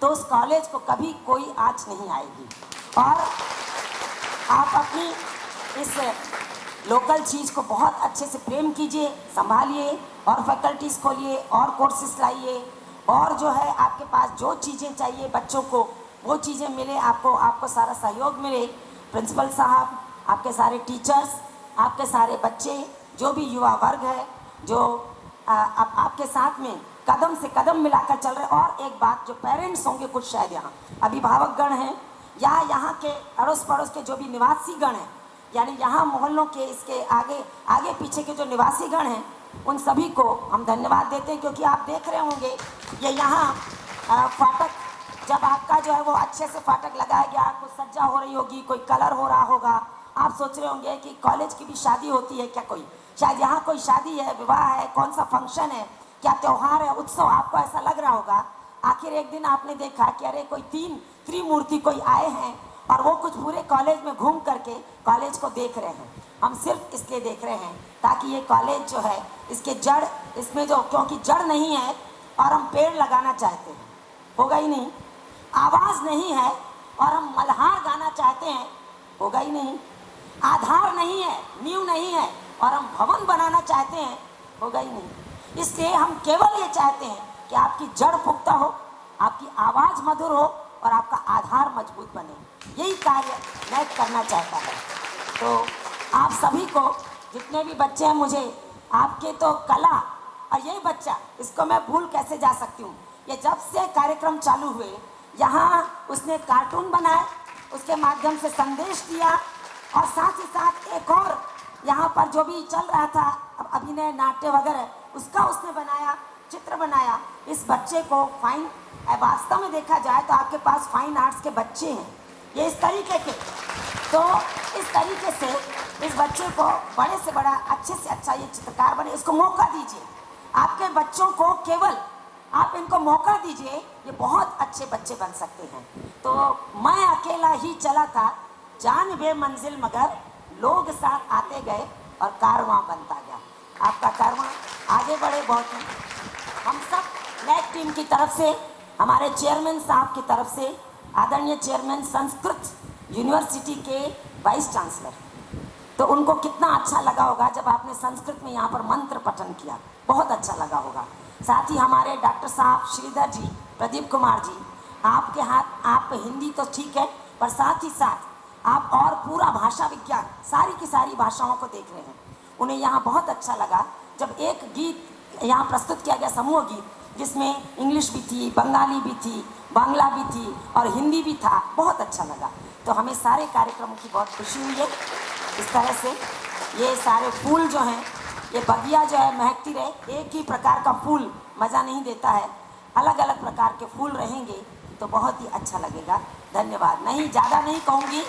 तो उस कॉलेज को कभी कोई आँच नहीं आएगी। और आप अपनी इस लोकल चीज़ को बहुत अच्छे से प्रेम कीजिए, संभालिए और फैकल्टीज़ खोलिए और कोर्सेज लाइए, और जो है आपके पास जो चीज़ें चाहिए बच्चों को वो चीज़ें मिले, आपको सारा सहयोग मिले। प्रिंसिपल साहब, आपके सारे टीचर्स, आपके सारे बच्चे, जो भी युवा वर्ग है जो आपके साथ में कदम से कदम मिलाकर चल रहे। और एक बात, जो पेरेंट्स होंगे कुछ शायद यहाँ अभिभावकगण हैं, या यहाँ के अड़ोस पड़ोस के जो भी निवासी गण हैं, यानी यहाँ मोहल्लों के इसके आगे पीछे के जो निवासी गण हैं, उन सभी को हम धन्यवाद देते हैं। क्योंकि आप देख रहे होंगे ये यहाँ फाटक, जब आपका जो है वो अच्छे से फाटक लगाया गया, कुछ सज्जा हो रही होगी, कोई कलर हो रहा होगा, आप सोच रहे होंगे कि कॉलेज की भी शादी होती है क्या? कोई शायद यहाँ कोई शादी है, विवाह है, कौन सा फंक्शन है, क्या त्यौहार है, उत्सव, आपको ऐसा लग रहा होगा। आखिर एक दिन आपने देखा कि अरे कोई त्रिमूर्ति कोई आए हैं और वो कुछ पूरे कॉलेज में घूम करके कॉलेज को देख रहे हैं। हम सिर्फ इसलिए देख रहे हैं ताकि ये कॉलेज जो है इसके जड़, इसमें जो, क्योंकि जड़ नहीं है और हम पेड़ लगाना चाहते हैं, होगा ही नहीं। आवाज़ नहीं है और हम मल्हार गाना चाहते हैं, होगा ही नहीं। आधार नहीं है, नींव नहीं है और हम भवन बनाना चाहते हैं, होगा ही नहीं। इसलिए हम केवल ये चाहते हैं कि आपकी जड़ पुख्ता हो, आपकी आवाज़ मधुर हो और आपका आधार मजबूत बने। यही कार्य मैं करना चाहता है। तो आप सभी को, जितने भी बच्चे हैं, मुझे आपके तो कला, और यही बच्चा, इसको मैं भूल कैसे जा सकती हूँ। ये जब से कार्यक्रम चालू हुए, यहाँ उसने कार्टून बनाए, उसके माध्यम से संदेश दिया, और साथ ही साथ एक और यहाँ पर जो भी चल रहा था अभिनय, नाट्य वगैरह, उसका उसने बनाया, चित्र बनाया। इस बच्चे को फाइन, वास्तव में देखा जाए तो आपके पास फाइन आर्ट्स के बच्चे हैं ये इस तरीके के, तो इस तरीके से इस बच्चे को बड़े से बड़ा, अच्छे से अच्छा ये चित्रकार बने। इसको मौका दीजिए, आपके बच्चों को केवल आप इनको मौका दीजिए, ये बहुत अच्छे बच्चे बन सकते हैं। तो मैं अकेला ही चला था, जान बे मंजिल मगर लोग साथ आते गए और कारवां बनता गया। आपका कारवां आगे बढ़े बहुत ही। हम सब नैक टीम की तरफ से, हमारे चेयरमैन साहब की तरफ से, आदरणीय चेयरमैन संस्कृत यूनिवर्सिटी के वाइस चांसलर, तो उनको कितना अच्छा लगा होगा जब आपने संस्कृत में यहाँ पर मंत्र पठन किया, बहुत अच्छा लगा होगा। साथ ही हमारे डॉक्टर साहब श्रीधर जी, प्रदीप कुमार जी, आपके हाथ, आप हिंदी तो ठीक है, पर साथ ही साथ आप और पूरा भाषा विज्ञान, सारी की सारी भाषाओं को देख रहे हैं। उन्हें यहाँ बहुत अच्छा लगा जब एक गीत यहाँ प्रस्तुत किया गया, समूह गीत, जिसमें इंग्लिश भी थी, बंगाली भी थी, बांग्ला भी थी और हिंदी भी था, बहुत अच्छा लगा। तो हमें सारे कार्यक्रमों की बहुत खुशी हुई है। इस तरह से ये सारे फूल जो हैं, ये बगिया जो है महकती रहे, एक ही प्रकार का फूल मज़ा नहीं देता है, अलग अलग प्रकार के फूल रहेंगे तो बहुत ही अच्छा लगेगा। धन्यवाद। नहीं, ज़्यादा नहीं कहूँगी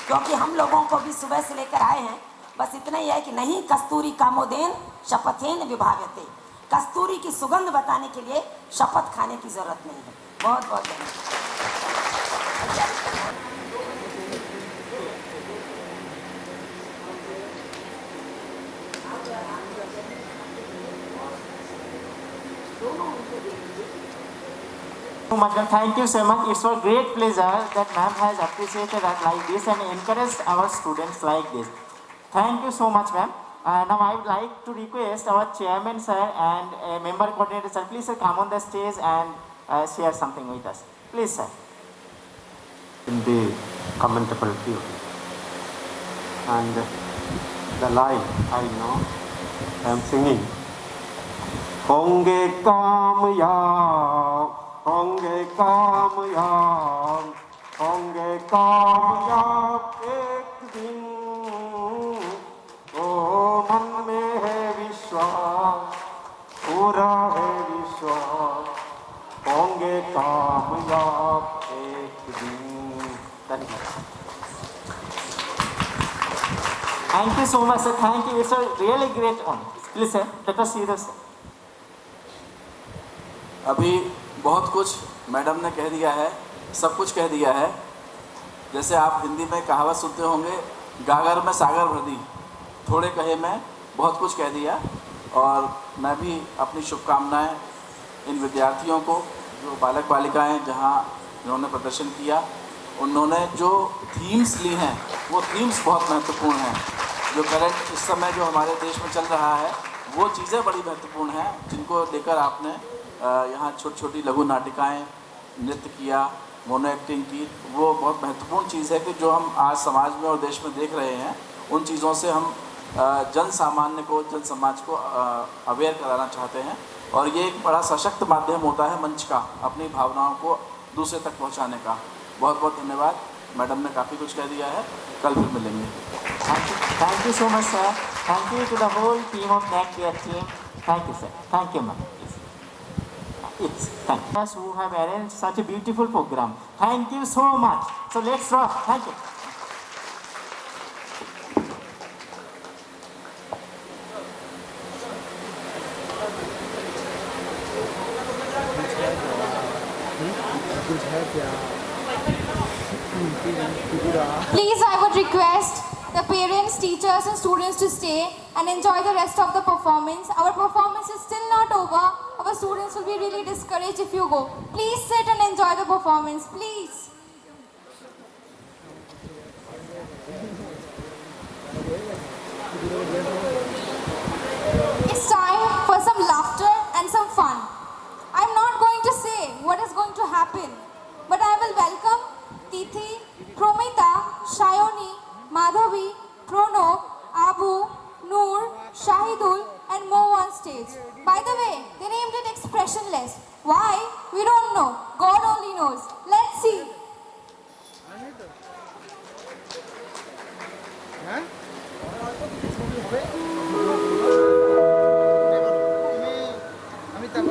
क्योंकि हम लोगों को भी सुबह से लेकर आए हैं। बस इतना ही है कि नहीं, कस्तूरी कामोदेन शपथेन विभाव्यते, कस्तूरी की सुगंध बताने के लिए शपथ खाने की ज़रूरत नहीं है। बहुत बहुत धन्यवाद। So much, ma'am. Thank you so much. It's a great pleasure that ma'am has appreciated us like this and encouraged our students like this. Thank you so much, ma'am. Now I would like to request our chairman sir and a member coordinator sir, please sir, come on the stage and share something with us. Please sir. in the commendable field. And the line I know, I am singing. होंगे कामयाब, होंगे कामयाब, होंगे कामयाब एक दिन। ओ मन में है विश्वास, पूरा है विश्वास, होंगे कामयाब एक दिन। Thank you so much, sir. Thank you. It's a really great one. Please, sir, let us see this. अभी बहुत कुछ मैडम ने कह दिया है, सब कुछ कह दिया है। जैसे आप हिंदी में कहावत सुनते होंगे, गागर में सागर भर दी, थोड़े कहे में बहुत कुछ कह दिया। और मैं भी अपनी शुभकामनाएं इन विद्यार्थियों को, जो बालक बालिकाएं जहां इन्होंने प्रदर्शन किया, उन्होंने जो थीम्स ली हैं वो थीम्स बहुत महत्वपूर्ण हैं। जो करंट इस समय जो हमारे देश में चल रहा है वो चीज़ें बड़ी महत्वपूर्ण हैं, जिनको लेकर आपने यहाँ छोटी छोटी लघु नाटिकाएँ, नृत्य किया, मोनो एक्टिंग की। वो बहुत महत्वपूर्ण चीज़ है कि जो हम आज समाज में और देश में देख रहे हैं, उन चीज़ों से हम जन सामान्य को, जन समाज को अवेयर कराना चाहते हैं। और ये एक बड़ा सशक्त माध्यम होता है मंच का, अपनी भावनाओं को दूसरे तक पहुँचाने का। बहुत बहुत धन्यवाद। मैडम ने काफ़ी कुछ कह दिया है, कल फिर मिलेंगे। Thank you so much, sir. Thank you to the whole team of NACDR team. Thank you, sir. Thank you, ma'am. It's thank us who have arranged such a beautiful program. Thank you so much. So let's rock. Thank you. Please, I would request the parents, teachers and students to stay and enjoy the rest of the performance. Our performance is still not over. Our students will be really discouraged if you go. Please sit and enjoy the performance, please. It's time for some laughter and some fun. I'm not going to say what is going to happen, but I will welcome Tithi, Promita, Shayoni, Madhavi, Pranab, Abu, Noor, Shahidul and Mo on stage. By the way, they named it Expressionless. Why? We don't know. God only knows. Let's see.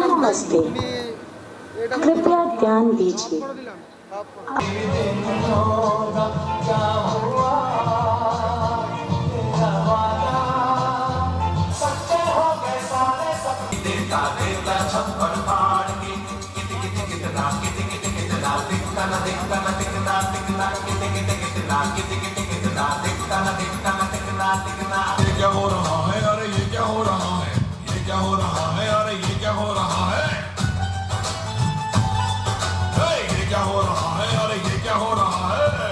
नमस्ते, कृपया ध्यान दीजिए। ये क्या हो रहा है? अरे ये क्या हो रहा है? ये क्या हो रहा है? अरे ये क्या हो रहा है? ये क्या हो रहा है? अरे ये क्या हो रहा है?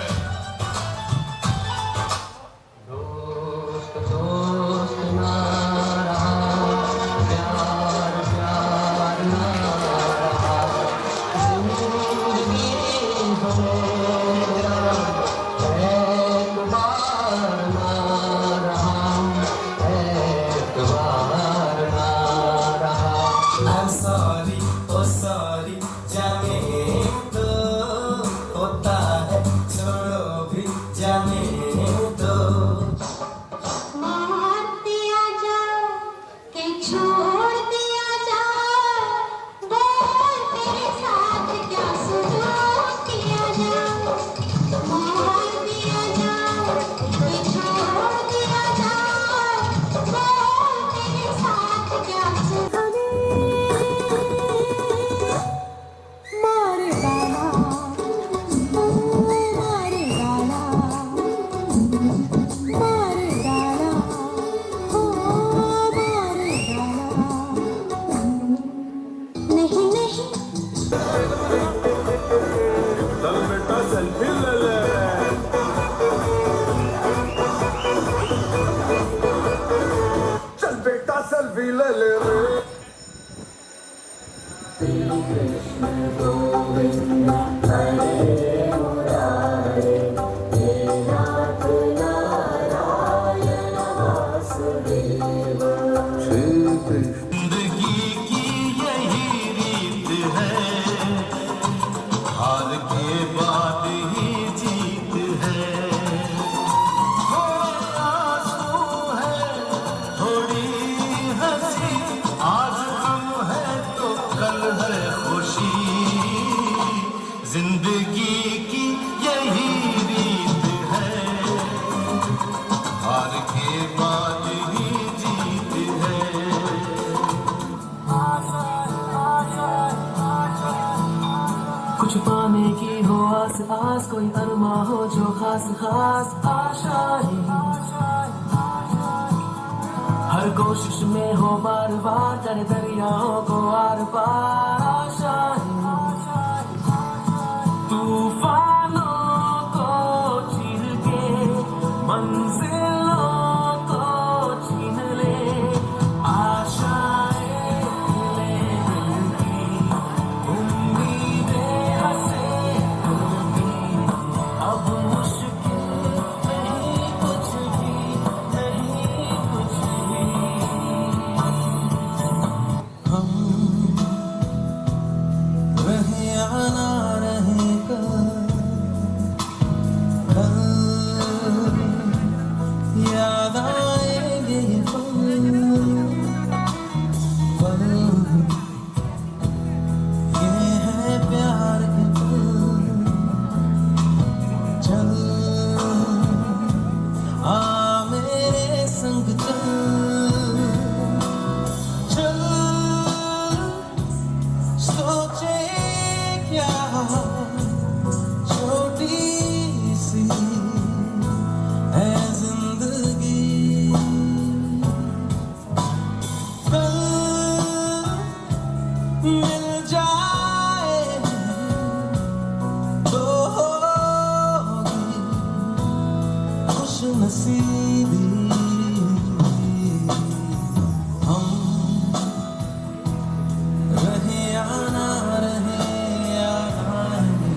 पास कोई अरमा हो जो खास खास आशाएं, हर कोशिश में हो बार बार कर दरियाओं को आर पार आशाएं, तूफानों को चीर के मंजिलों को छीन ले आशाएं, ले दिल की उम्मीदें हंसे दिल की, अब मुश्किल नहीं कुछ भी, नहीं कुछ भी। हम रहे या ना रहे कल याद आएंगे ये पल, ये है प्यार के पल। चल आ मेरे संग चल सोचे क्या छोटी सी है जिंदगी, कल मिल जाए तो होगी खुश नसीबी। हम रहे या ना रहे याद आएंगे।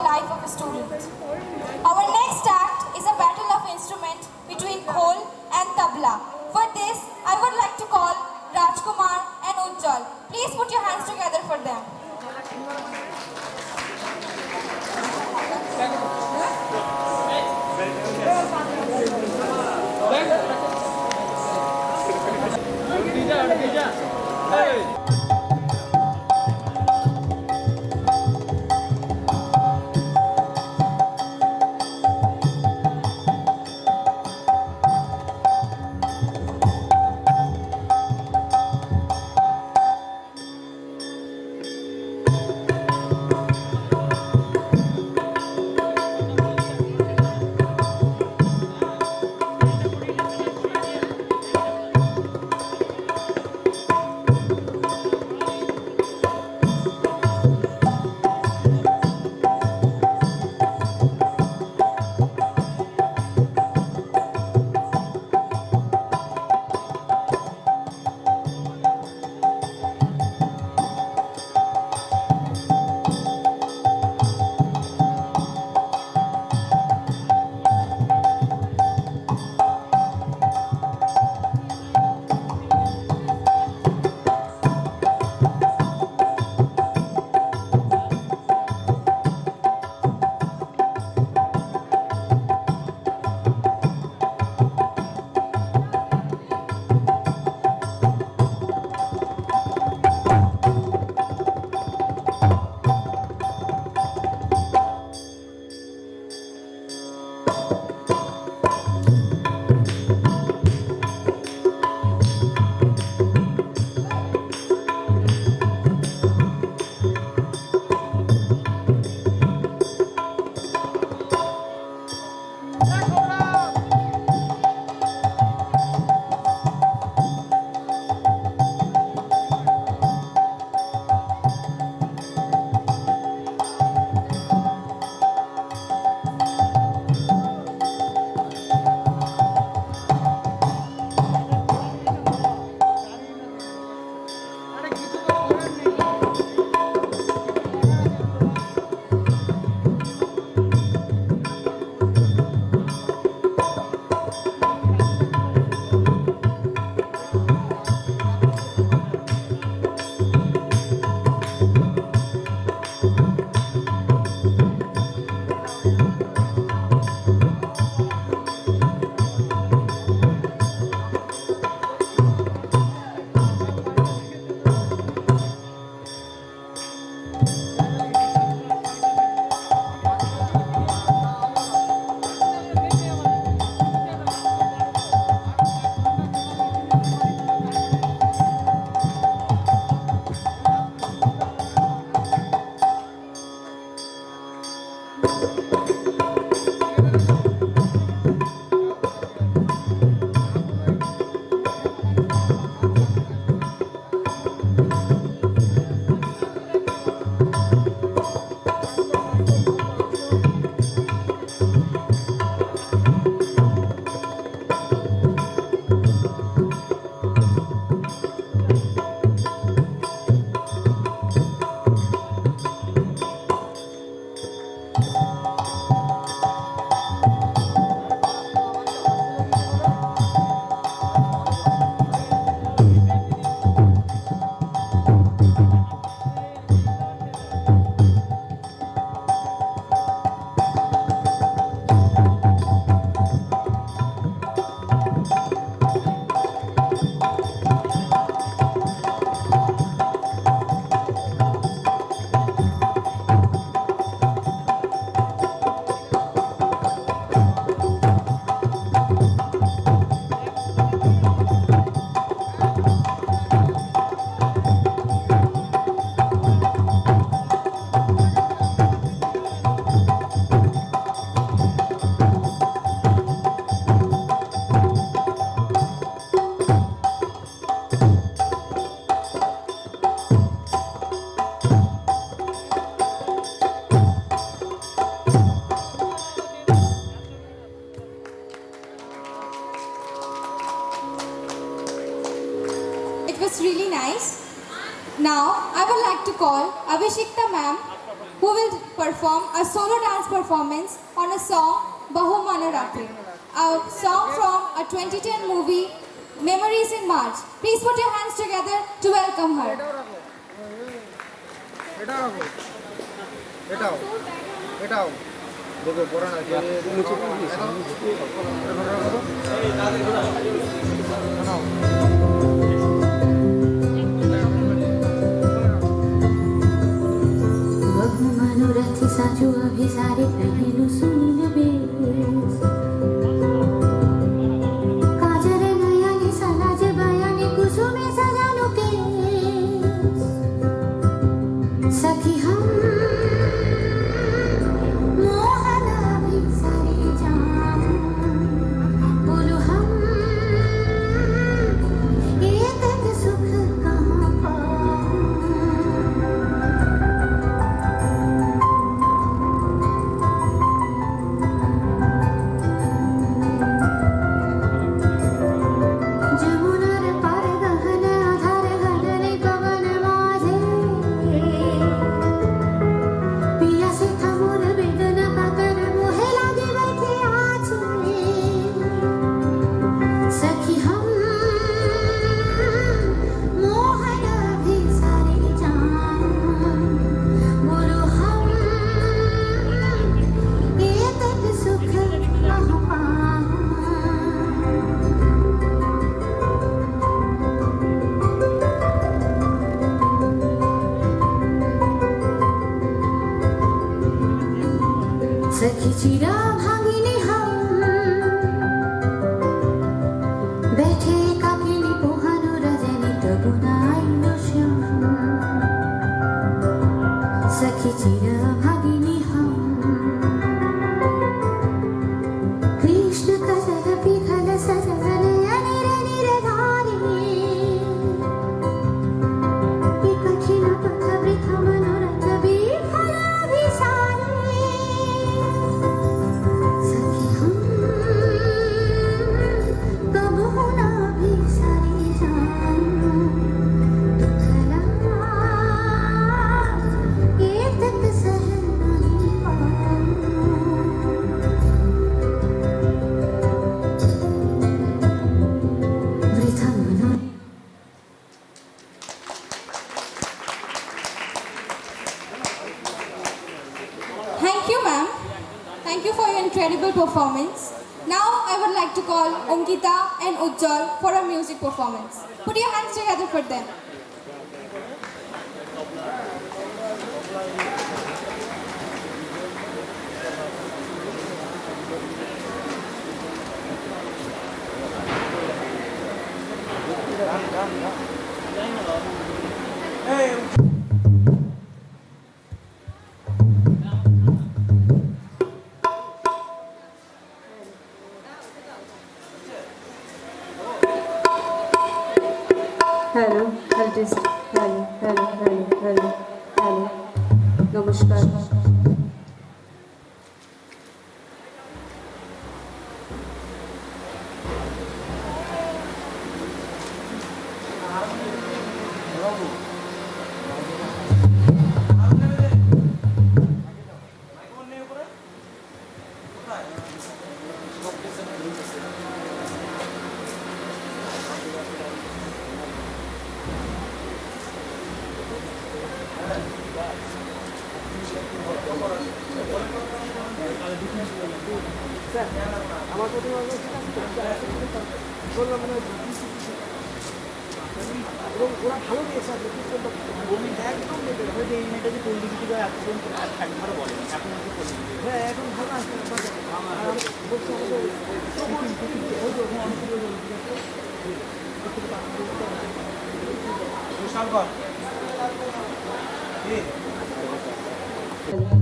Life of a student. Our next act is a battle of instrument between khol and tabla. For this, I would like to call Rajkumar and Ujjwal. Please put your hands together for them. was really nice. Now, I would like to call Abhishekta ma'am, who will perform a solo dance performance on a song, Bahu Manoratri, a song from a 2010 movie, Memories in March. Please put your hands together to welcome her. बहु मनोरथ साजो अभिसारे पहलू Sunil base काजर नयने सलाज बयाने कुसुमे सजानो case सखी हम मोहन अभिसारे जाम बोलो हम एक एक सुख कहाँ पाऊं যমুনার পার গহন আধার গগনে পবন মাঝে পিয়াসে থামোর বেদনা কাতর মোহে লাগে बैठे আছে सखी हम मोहन अभिसारे जाम बोलो हम एक एक सुख कहाँ पाऊं सखी चिरा भागिनी हम बैठे काकिनी पोहानो रजनी तबु नाइनो श्याम सखी चिरा भागिनी हम कृष्ण कजल पिघल सजल अनिर निरधारी कठिन पथ वृथ मनोरथ विफल अभिसारी सखी हम कबहु न अभिसारी जाम दुखला एक तक सहन नहीं पाऊं वृथा मनो Thank you, ma'am. Thank you for your incredible performance. Now, I would like to call Ankita and Ujjwal for a music performance. Put your hands together for them. Hello hello hello hello hello hello नमस्कार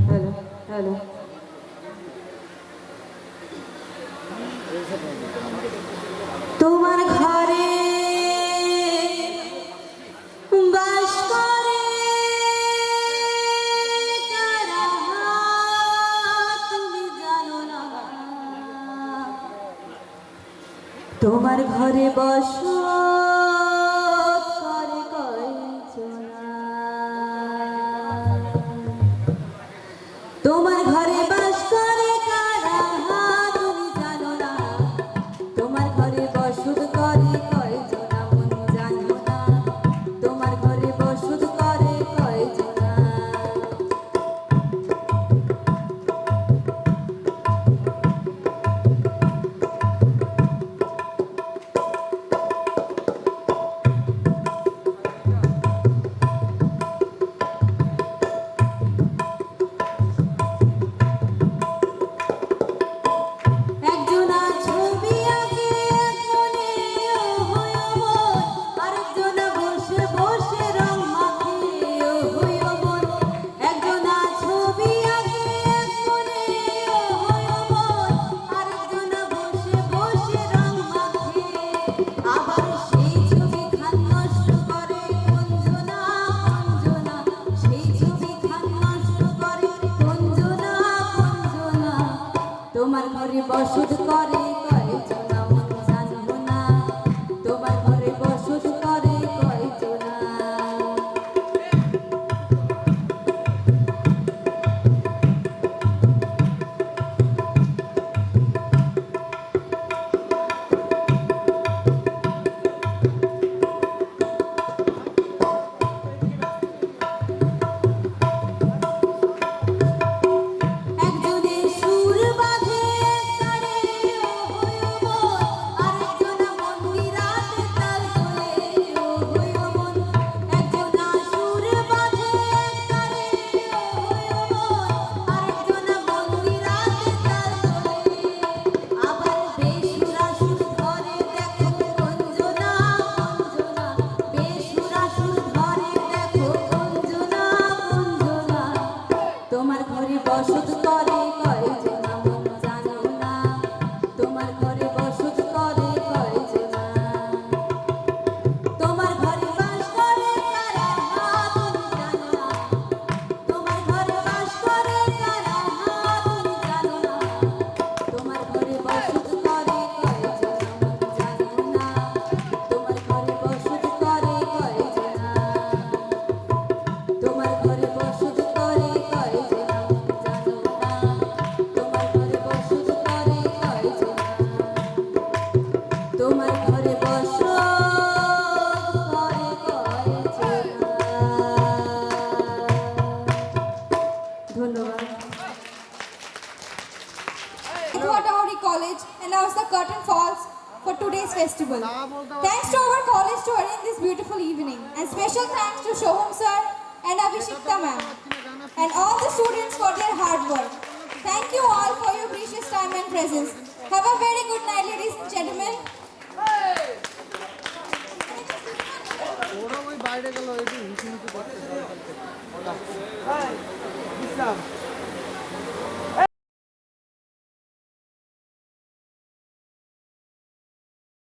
hello hello তোমার ঘরে বাস করে কারা তুমি জানো না তোমার ঘরে বসত ঘরে বসত করে কয়জনা মন জানো না তোমার ঘরে বসত করে কয়জনা একজনে সুর বাঁধে তারে ও হইও মন আরেকজনা মন্দিরাতে তাল তোলে ও হইও মন একজনা সুর বাঁধে তারে ও হইও মন আরেকজনা মন্দিরাতে তাল তোলে আবার বেসুরা সুর ধরে দেখো কঞ্জনা কঞ্জনা বেসুরা সুর ধরে দেখো কঞ্জনা কঞ্জনা তোমার ঘরে বসত করে কয়জনা মন জানো না তোমার ঘরে বসত করে কয়জনা তোমার ঘরে বাস করে কারা তুমি জানো না তোমার ঘরে বাস করে কারা তুমি জানো না তোমার ঘরে বসত করে কয়জনা মন জানো না তোমার ঘরে বসত করে কয়জনা তোমার ঘরে বসত করে কয়জনা জানো না তোমার ঘরে বসত করে কয়জনা তোমার ঘরে বসত করে কয়জনা ধন্যবাদ Ithwatauri College announced the curtain falls for today's festival. Thanks to our college to arrange this beautiful evening, and special thanks to Shoham sir and Abhishekta ma'am and all the students for their hard work. Thank you all for your precious time and presence. Have a very good night, ladies and gentlemen. ওরা ওই বাইরে গেল এটি হিসু হিসু করতে